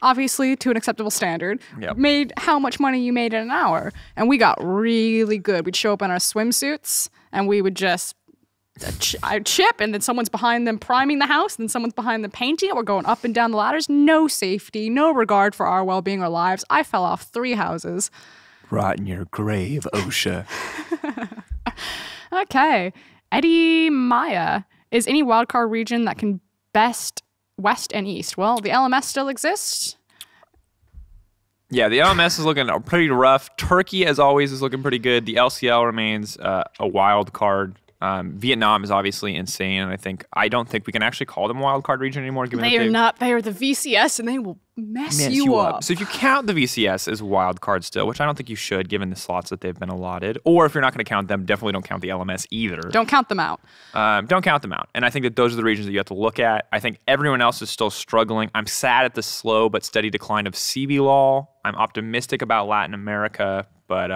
B: obviously to an acceptable standard,
A: Yep.
B: made how much money you made in an hour. And we got really good. We'd show up in our swimsuits and we would just I'd chip, and then someone's behind them priming the house, and then someone's behind them painting it. We're going up and down the ladders. No safety, no regard for our well-being or lives. I fell off 3 houses.
A: Rot in your grave, OSHA.
B: Okay. Eddie Maya. Is any wildcard region that can best West and East? Well, the LMS still exists.
A: Yeah, the LMS is looking pretty rough. Turkey, as always, is looking pretty good. The LCL remains a wild card. Vietnam is obviously insane, and I don't think we can actually call them a wild card region anymore. Given
B: They
A: that
B: are not. They are the VCS, and they will mess you up.
A: So if you count the VCS as wild card still, which I don't think you should, given the slots that they've been allotted, or if you're not going to count them, definitely don't count the LMS either.
B: Don't count them out.
A: Don't count them out. And I think that those are the regions that you have to look at. I think everyone else is still struggling. I'm sad at the slow but steady decline of CBLOL. I'm optimistic about Latin America, but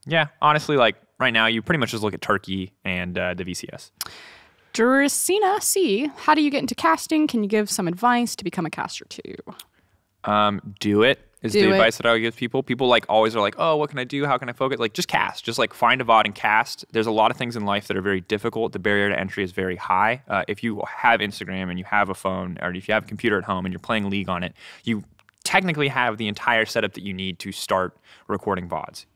A: yeah, honestly, like right now, you pretty much just look at Turkey and the VCS.
B: Dracina C. How do you get into casting? Can you give some advice to become a caster too?
A: Do it is
B: Do
A: the
B: it.
A: advice that I would give people. People like always are like, oh, what can I do? How can I focus? Like just cast. Just like find a VOD and cast. There's a lot of things in life that are very difficult. The barrier to entry is very high. If you have Instagram and you have a phone, or if you have a computer at home and you're playing League on it, you technically have the entire setup that you need to start recording VODs.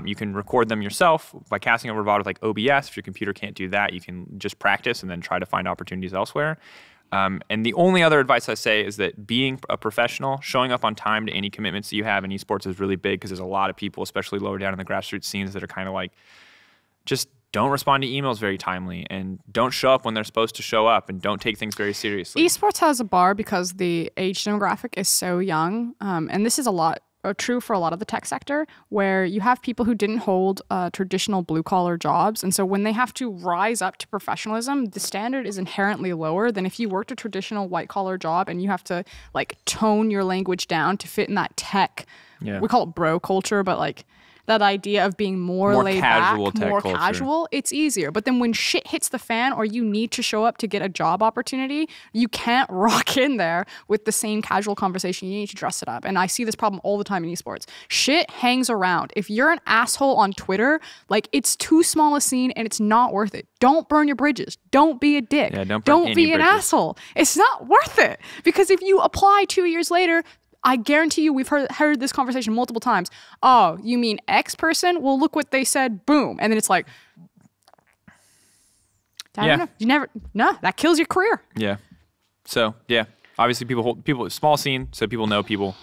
A: You can record them yourself by casting over VOD with like OBS. If your computer can't do that, you can just practice and then try to find opportunities elsewhere. And the only other advice I say is that being a professional, showing up on time to any commitments that you have in esports is really big because there's a lot of people, especially lower down in the grassroots scenes, that are kind of like, just don't respond to emails very timely and don't show up when they're supposed to show up and don't take things very seriously.
B: Esports has a bar because the age demographic is so young, and this is a lot true for a lot of the tech sector, where you have people who didn't hold traditional blue-collar jobs, and so when they have to rise up to professionalism, the standard is inherently lower than if you worked a traditional white-collar job and you have to like tone your language down to fit in that tech.
A: Yeah.
B: We call it bro culture, but like that idea of being more laid
A: casual
B: back,
A: tech
B: more
A: culture.
B: casual, it's easier. But then when shit hits the fan or you need to show up to get a job opportunity, you can't rock in there with the same casual conversation. You need to dress it up. And I see this problem all the time in esports. Shit hangs around. If you're an asshole on Twitter, like it's too small a scene and it's not worth it. Don't burn your bridges. Don't be a dick.
A: Yeah, don't burn any
B: be an
A: bridges.
B: asshole. It's not worth it. Because if you apply 2 years later, I guarantee you we've heard this conversation multiple times. Oh, you mean X person? Well, look what they said. Boom. And then it's like,
A: Yeah.
B: that kills your career.
A: Yeah. So yeah, obviously people small scene, so people know people.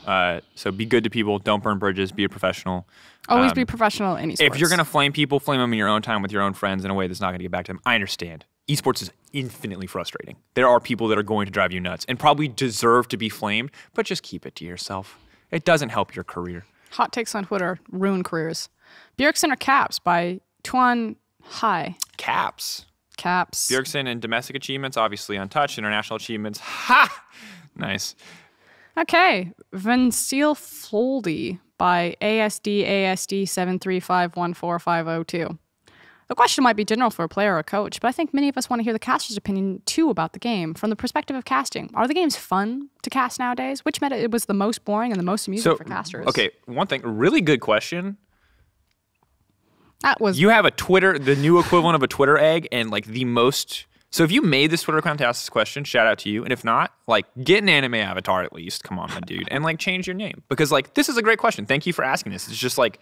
A: So be good to people. Don't burn bridges. Be a professional.
B: Always be professional in esports.
A: If you're gonna flame people, flame them in your own time with your own friends in a way that's not gonna get back to them. I understand. Esports is infinitely frustrating. There are people that are going to drive you nuts and probably deserve to be flamed, but just keep it to yourself. It doesn't help your career.
B: Hot takes on Twitter ruin careers. Bjergsen or Caps by Tuan Hai.
A: Caps.
B: Caps.
A: Bjergsen and domestic achievements, obviously untouched. International achievements, ha! Nice.
B: Okay, Vencil Foldy by ASD 735145002. The question might be general for a player or a coach, but I think many of us want to hear the caster's opinion too about the game from the perspective of casting. Are the games fun to cast nowadays? Which meta was the most boring and the most amusing for casters?
A: Okay, one thing, really good question.
B: That was
A: You have a Twitter, the new equivalent of a Twitter egg, and like the most. So if you made this Twitter account to ask this question, shout out to you. And if not, like get an anime avatar at least. Come on, my dude, and like change your name because like this is a great question. Thank you for asking this. It's just like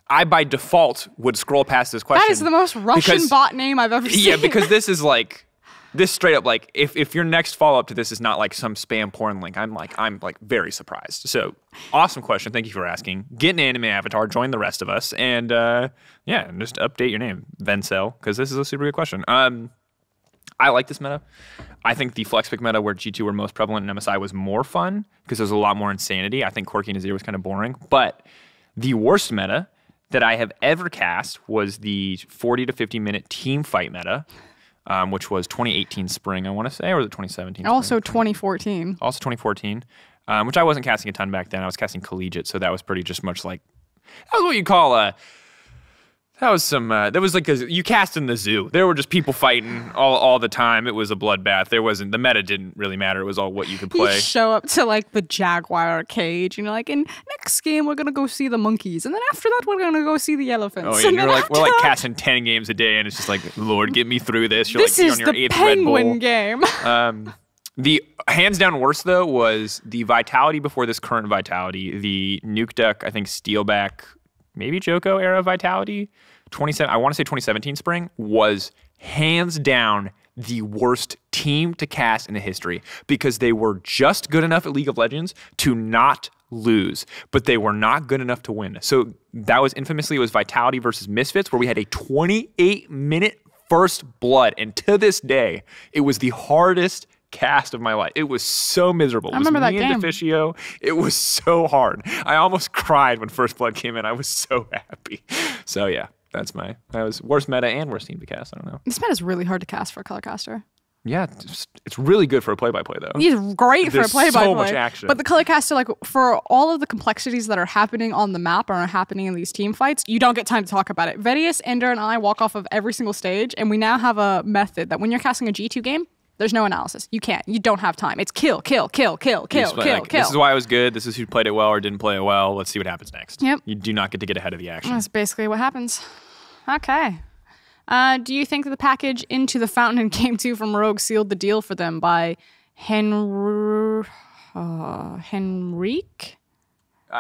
A: I by default would scroll past this question.
B: That is the most Russian bot name I've ever seen.
A: Yeah, because this is like this straight up like if your next follow up to this is not like some spam porn link, I'm like very surprised. So awesome question. Thank you for asking. Get an anime avatar, join the rest of us, and yeah, just update your name, Vencel, because this is a super good question. I like this meta. I think the flex pick meta where G2 were most prevalent in MSI was more fun because there's a lot more insanity. I think Corki and Azir was kind of boring. But the worst meta that I have ever cast was the 40 to 50 minute team fight meta, which was 2018 spring, I want to say, or was it 2017?
B: Also 2014.
A: Also 2014, which I wasn't casting a ton back then. I was casting collegiate, so that was pretty just much like, that was what you call a, that was like you cast in the zoo. There were just people fighting all the time. It was a bloodbath. The meta didn't really matter. It was all what you could play.
B: You show up to like the jaguar cage, and you're like, in next game we're gonna go see the monkeys, and then after that we're gonna go see the elephants.
A: Oh yeah, and we're like casting 10 games a day, and it's just like, Lord, get me through this. You're
B: this
A: like
B: is
A: on your
B: the
A: 8th Red Bull.
B: penguin game.
A: The hands down worst though was the Vitality before this current Vitality, the Nuke Duck, I think Steelback, maybe Joko era Vitality. I want to say 2017 spring was hands down the worst team to cast in the history because they were just good enough at League of Legends to not lose, but they were not good enough to win. So that was infamously, it was Vitality versus Misfits where we had a 28-minute first blood, and to this day, it was the hardest cast of my life. It was so miserable.
B: I remember that
A: game.
B: game.
A: Deficio. It was so hard. I almost cried when First Blood came in. I was so happy. So yeah. That was worst meta and worst team to cast. I don't know.
B: This meta is really hard to cast for a color caster.
A: Yeah, it's really good for a play-by-play though.
B: He's great for a play-by-play.
A: There's so much action.
B: But the color caster, like for all of the complexities that are happening on the map or are happening in these team fights, you don't get time to talk about it. Vedius, Ender, and I walk off of every single stage, and we now have a method that when you're casting a G2 game, there's no analysis. You can't. You don't have time. It's kill. This is
A: why it was good. This is who played it well or didn't play it well. Let's see what happens next.
B: Yep.
A: You do not get to get ahead of the action.
B: That's basically what happens. Okay. Do you think that the package Into the Fountain in Game 2 from Rogue sealed the deal for them by Henrique?
A: I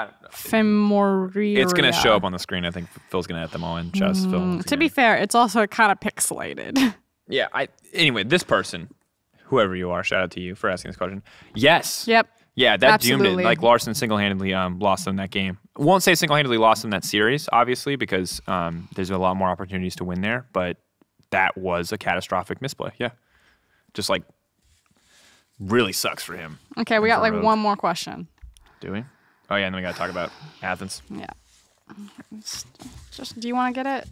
A: don't know.
B: Femoria.
A: It's going to show up on the screen. I think Phil's going to add them all in.
B: To be fair, it's also kind of pixelated.
A: Yeah. Anyway, this person, whoever you are, shout out to you for asking this question. Yes.
B: Yep.
A: Yeah, that
B: Absolutely.
A: doomed it. Like Larson single-handedly lost them that game. Won't say single-handedly lost them that series, obviously, because there's a lot more opportunities to win there. But that was a catastrophic misplay. Yeah, just like really sucks for him.
B: Okay, we got like one more question.
A: Do we? Oh yeah, and then we got to talk about Athens.
B: Yeah. Just do you want to get it?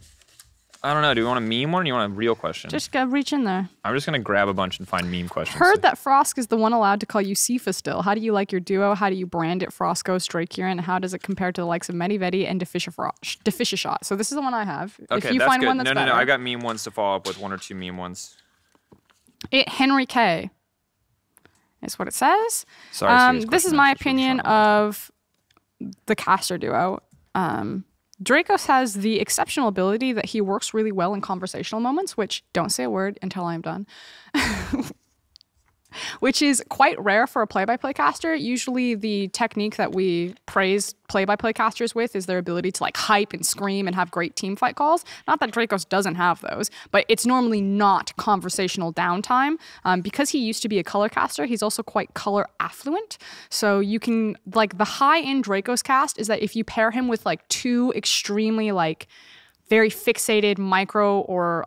A: I don't know. Do you want a meme one or do you want a real question?
B: Just go reach in there.
A: I'm just going to grab a bunch and find meme questions.
B: Heard that Frosk is the one allowed to call you Sifa still. How do you like your duo? How do you brand it Frosco, Strakier, and how does it compare to the likes of Medivedi and Deficia? So this is the one I have.
A: Okay,
B: if you
A: that's
B: find
A: good.
B: one that's better.
A: No. I got meme ones to follow up with, one or two meme ones.
B: Henry K. is what it says.
A: Sorry,
B: this is my opinion of the caster duo. Dracos has the exceptional ability that he works really well in conversational moments, which don't say a word until I'm done, which is quite rare for a play-by-play caster. Usually the technique that we praise play-by-play casters with is their ability to like hype and scream and have great team fight calls. Not that Dracos doesn't have those, but it's normally not conversational downtime. Because he used to be a color caster, he's also quite color affluent. So you can, like the high-end Dracos cast is that if you pair him with like two extremely like very fixated micro or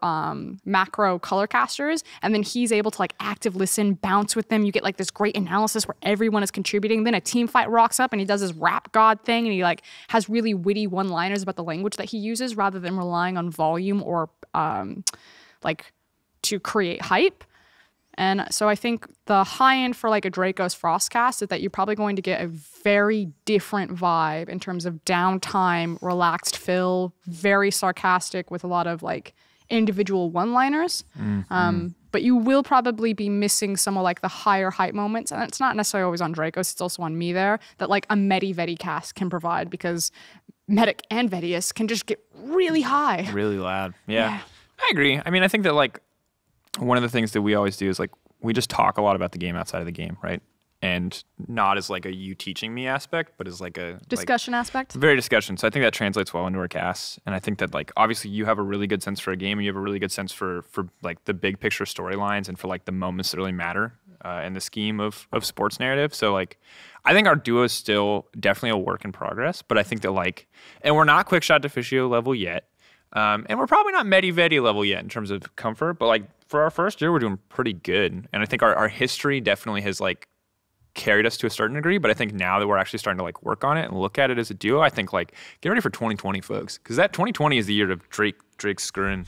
B: macro color casters, and then he's able to like active listen, bounce with them. You get like this great analysis where everyone is contributing. Then a team fight rocks up and he does his rap god thing, and he like has really witty one-liners about the language that he uses rather than relying on volume or like to create hype. And so I think the high end for like a Draco's Frostcast is that you're probably going to get a very different vibe in terms of downtime, relaxed fill, very sarcastic with a lot of like individual one-liners. But you will probably be missing some of like the higher hype moments. And it's not necessarily always on Draco's, it's also on me there, that like a Medi cast can provide, because Medic and Vedius can just get really high.
A: Really loud. Yeah. I agree. I mean, I think that like one of the things that we always do is like we just talk a lot about the game outside of the game, right? And not as like a you teaching me aspect, but as like a
B: discussion aspect.
A: Very discussion. So I think that translates well into our casts. And I think that like obviously you have a really good sense for a game, and you have a really good sense for like the big picture storylines and for like the moments that really matter in the scheme of sports narrative. So like I think our duo is still definitely a work in progress, but I think that like, and we're not Quickshot Deficio level yet. And we're probably not Medi level yet in terms of comfort, but like for our first year, we're doing pretty good. And I think our history definitely has like carried us to a certain degree, but I think now that we're actually starting to like work on it and look at it as a duo, I think like get ready for 2020, folks, because that 2020 is the year of Drake Skurin.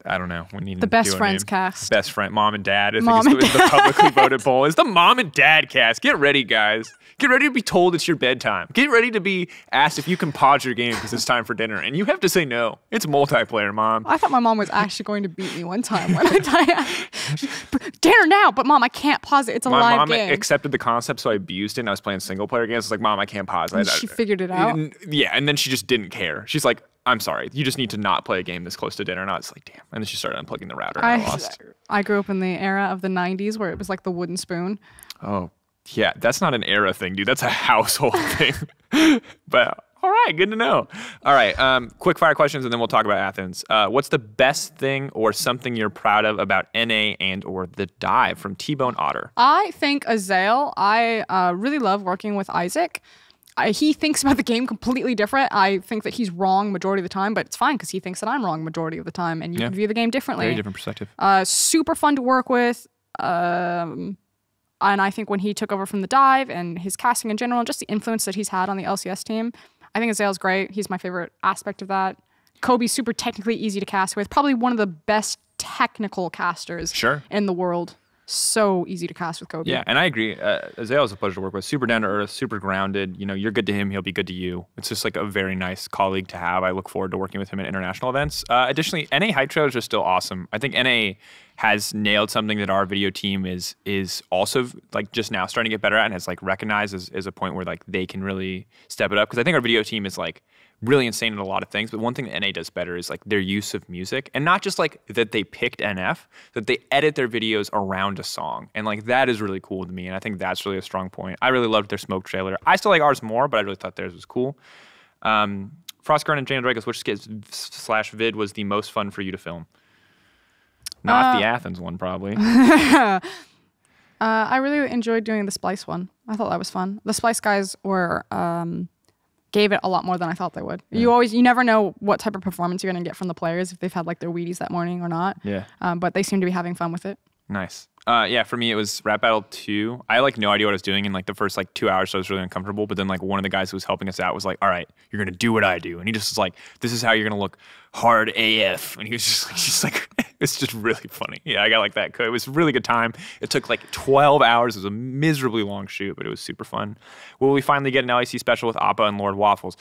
A: I don't know. We need
B: the best friends cast.
A: Best friend, mom and dad. I think it's the publicly voted poll. It's the mom and dad cast. Get ready, guys. Get ready to be told it's your bedtime. Get ready to be asked if you can pause your game because it's time for dinner, and you have to say no. It's multiplayer, mom.
B: I thought my mom was actually going to beat me one time when dinner now, but mom, I can't pause it. It's a live game.
A: My mom accepted the concept, so I abused it. And I was playing single player games. It's like, mom, I can't pause.
B: She figured it out.
A: Yeah, and then she just didn't care. She's like, I'm sorry, you just need to not play a game this close to dinner. And I was like, damn. And then she started unplugging the router, and I lost.
B: I grew up in the era of the 90s where it was like the wooden spoon.
A: Oh, yeah. That's not an era thing, dude. That's a household thing. But all right, good to know. All right, quick fire questions, and then we'll talk about Athens. What's the best thing or something you're proud of about NA and or the dive, from T-Bone Otter?
B: I think Azael. I really love working with Isaac. He thinks about the game completely different. I think that he's wrong majority of the time, but it's fine because he thinks that I'm wrong majority of the time, and you can view the game differently.
A: Very different perspective.
B: Super fun to work with. And I think when he took over from the dive and his casting in general, and just the influence that he's had on the LCS team, I think Azael's great. He's my favorite aspect of that. Kobe's super technically easy to cast with. Probably one of the best technical casters in the world. So easy to cast with Kobe.
A: Yeah, and I agree. Azael is a pleasure to work with. Super down to earth, super grounded. You know, you're good to him, he'll be good to you. It's just like a very nice colleague to have. I look forward to working with him at international events. Additionally, NA hype trailers are still awesome. I think NA has nailed something that our video team is also like just now starting to get better at, and has like recognized as a point where like they can really step it up. Because I think our video team is like really insane in a lot of things, but one thing that NA does better is like their use of music, and not just like that they picked NF, that they edit their videos around a song, and like that is really cool to me, and I think that's really a strong point. I really loved their smoke trailer. I still like ours more, but I really thought theirs was cool. Frostgarden and Jane Dragos, which /vid was the most fun for you to film? Not the Athens one, probably.
B: I really enjoyed doing the Splice one. I thought that was fun. The Splice guys were gave it a lot more than I thought they would. Yeah. You never know what type of performance you're going to get from the players, if they've had like their Wheaties that morning or not.
A: Yeah.
B: But they seem to be having fun with it.
A: Nice. Yeah, for me, it was Rap Battle 2. I like no idea what I was doing in like the first like 2 hours, so I was really uncomfortable. But then like one of the guys who was helping us out was like, all right, you're going to do what I do. And he just was like, this is how you're going to look hard AF. And he was just like, it's just really funny. Yeah, I got like that. It was a really good time. It took like 12 hours. It was a miserably long shoot, but it was super fun. Will we finally get an LEC special with Appa and Lord Waffles?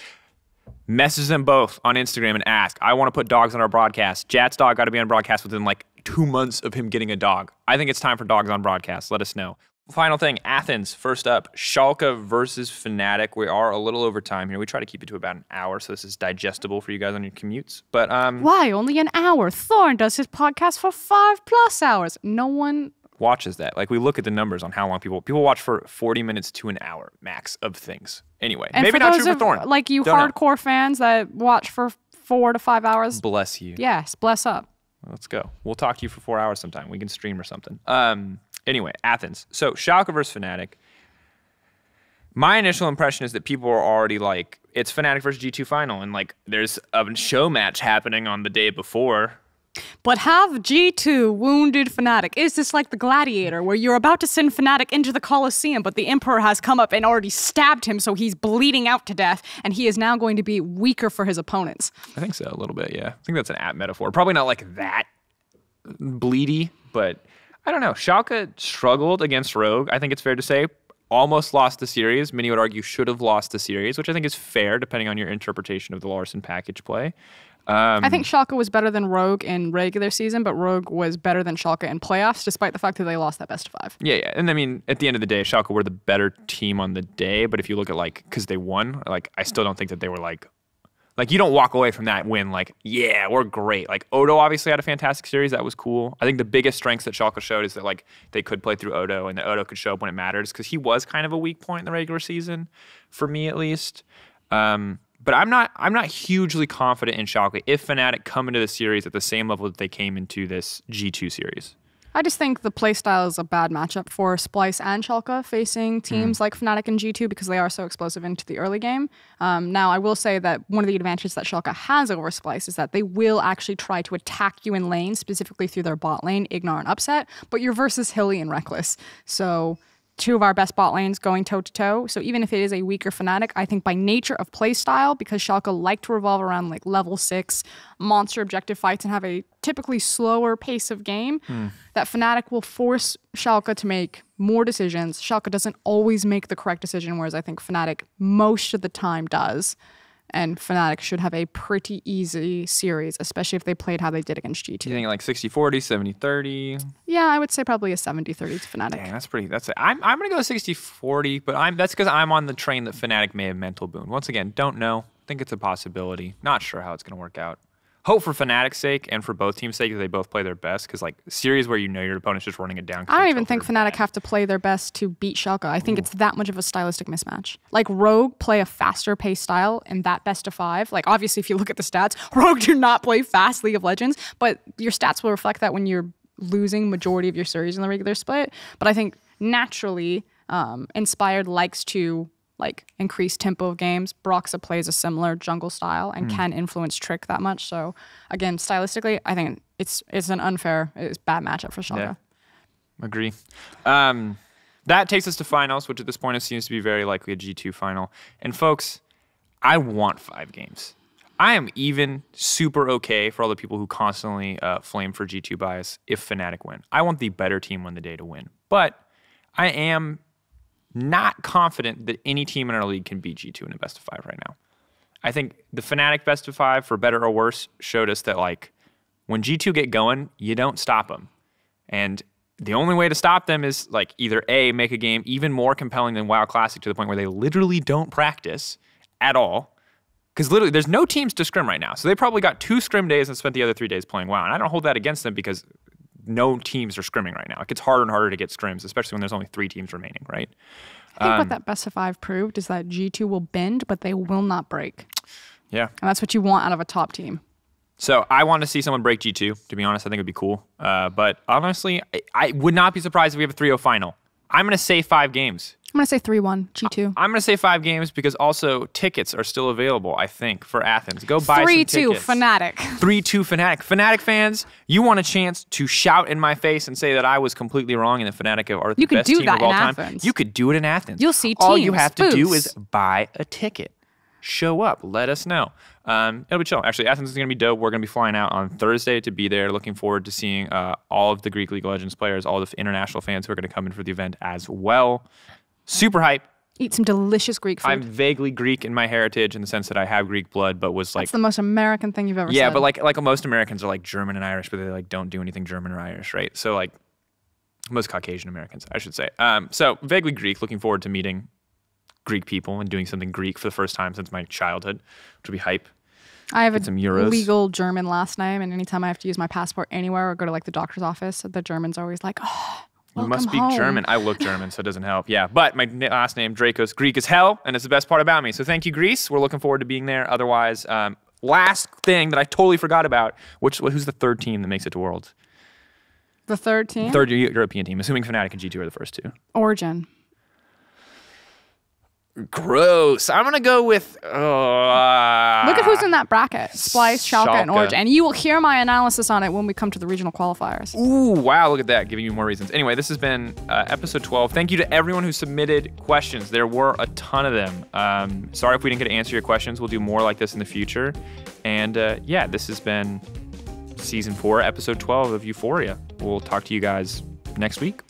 A: Message them both on Instagram and ask. I want to put dogs on our broadcast. Jat's dog got to be on broadcast within like 2 months of him getting a dog. I think it's time for dogs on broadcast. Let us know. Final thing, Athens. First up, Xerxe versus Fnatic. We are a little over time here. We try to keep it to about an hour, so this is digestible for you guys on your commutes. But
B: why only an hour? Thorn does his podcast for 5+ hours. No one
A: watches that. Like, we look at the numbers on how long people watch for 40 minutes to an hour max of things. Anyway,
B: and
A: maybe not true for Thorn.
B: Like you hardcore fans that watch for 4 to 5 hours.
A: Bless you.
B: Yes, bless up.
A: Let's go. We'll talk to you for 4 hours sometime. We can stream or something. Anyway, Athens. So Xerxe versus Fnatic. My initial impression is that people are already like, it's Fnatic versus G2 final, and like there's a show match happening on the day before.
B: But have G2 wounded Fnatic? Is this like the Gladiator, where you're about to send Fnatic into the Colosseum, but the Emperor has come up and already stabbed him, so he's bleeding out to death, and he is now going to be weaker for his opponents?
A: I think so, a little bit, yeah. I think that's an apt metaphor. Probably not like that bleedy, but I don't know. Schalke struggled against Rogue, I think it's fair to say. Almost lost the series. Many would argue should have lost the series, which I think is fair depending on your interpretation of the Larson package play.
B: I think Schalke was better than Rogue in regular season, but Rogue was better than Schalke in playoffs, despite the fact that they lost that best of 5.
A: Yeah. And I mean, at the end of the day, Schalke were the better team on the day. But if you look at because they won, I still don't think that they were you don't walk away from that win yeah, we're great. Odo obviously had a fantastic series. That was cool. I think the biggest strengths that Schalke showed is that they could play through Odo and that Odo could show up when it matters because he was kind of a weak point in the regular season, for me at least. But I'm not hugely confident in Schalke if Fnatic come into the series at the same level that they came into this G2 series.
B: I just think the playstyle is a bad matchup for Splice and Schalke facing teams like Fnatic and G2 because they are so explosive into the early game. Now, I will say that one of the advantages that Schalke has over Splice is that they will actually try to attack you in lane, specifically through their bot lane, Ignore and Upset, but you're versus Hilly and Reckless. So 2 of our best bot lanes going toe-to-toe. So even if it is a weaker Fnatic, I think by nature of play style, because Schalke like to revolve around level 6 monster objective fights and have a typically slower pace of game, that Fnatic will force Schalke to make more decisions. Schalke doesn't always make the correct decision, whereas I think Fnatic most of the time does. And Fnatic should have a pretty easy series, especially if they played how they did against G2.
A: You think 60-40, 70-30?
B: Yeah, I would say probably a 70-30 to Fnatic.
A: Dang, I'm going to go 60-40, but that's because I'm on the train that Fnatic may have mental boon. Once again, don't know. Think it's a possibility. Not sure how it's going to work out. Hope for Fnatic's sake and for both teams' sake that they both play their best, because series where your opponent's just running it down.
B: I don't even think Fnatic have to play their best to beat Schalke. I think it's that much of a stylistic mismatch. Rogue play a faster pace style in that best of 5. Obviously, if you look at the stats, Rogue do not play fast League of Legends, but your stats will reflect that when you're losing majority of your series in the regular split. But I think naturally, Inspired likes to increased tempo of games. Broxa plays a similar jungle style and can influence Trick that much. So again, stylistically, I think it's bad matchup for Schalke.
A: Yeah. Agree. That takes us to finals, which at this point it seems to be very likely a G2 final. And folks, I want 5 games. I am even super okay for all the people who constantly flame for G2 bias if Fnatic win. I want the better team on the day to win. But I am not confident that any team in our league can beat G2 in a best of 5 right now. I think the Fnatic best of 5, for better or worse, showed us that when G2 get going, you don't stop them. And the only way to stop them is either A, make a game even more compelling than WoW Classic to the point where they literally don't practice at all. Because literally there's no teams to scrim right now. So they probably got 2 scrim days and spent the other 3 days playing WoW. And I don't hold that against them because no teams are scrimming right now. It gets harder and harder to get scrims, especially when there's only 3 teams remaining, right?
B: I think what that best of 5 proved is that G2 will bend, but they will not break.
A: Yeah.
B: And that's what you want out of a top team.
A: So I want to see someone break G2, to be honest. I think it would be cool. But honestly, I would not be surprised if we have a 3-0 final. I'm going to say 5 games.
B: I'm going to say 3-1, G2.
A: I'm going to say 5 games because also tickets are still available, I think, for Athens. Go buy some tickets.
B: 3-2 Fnatic.
A: 3-2 Fnatic. Fnatic fans, you want a chance to shout in my face and say that I was completely wrong and that Fnatic are the best team of all time.
B: Athens.
A: You could do it in Athens.
B: You'll see teams.
A: All you have to do is buy a ticket. Show up. Let us know. It'll be chill. Actually, Athens is going to be dope. We're going to be flying out on Thursday to be there. Looking forward to seeing all of the Greek League of Legends players, all the international fans who are going to come in for the event as well. Super hype.
B: Eat some delicious Greek food.
A: I'm vaguely Greek in my heritage in the sense that I have Greek blood, but was
B: That's the most American thing you've ever said.
A: Yeah, but like most Americans are German and Irish, but they don't do anything German or Irish, right? So most Caucasian Americans, I should say. So vaguely Greek. Looking forward to meeting Greek people and doing something Greek for the first time since my childhood, which will be hype.
B: I have a legal German last name, and anytime I have to use my passport anywhere or go to the doctor's office, the German's always
A: you must speak German. I look German, so it doesn't help. Yeah, but my last name, Dracos, Greek as hell, and it's the best part about me. So thank you, Greece. We're looking forward to being there. Otherwise, last thing that I totally forgot about, who's the 3rd team that makes it to Worlds?
B: The 3rd team?
A: 3rd European team, assuming Fnatic and G2 are the first 2.
B: Origin.
A: Gross. I'm going to go with...
B: Look at who's in that bracket. Splice, Schalke, and Origin. And you will hear my analysis on it when we come to the regional qualifiers.
A: Ooh, wow. Look at that. Giving you more reasons. Anyway, this has been episode 12. Thank you to everyone who submitted questions. There were a ton of them. Sorry if we didn't get to answer your questions. We'll do more like this in the future. And yeah, this has been season 4, episode 12 of Euphoria. We'll talk to you guys next week.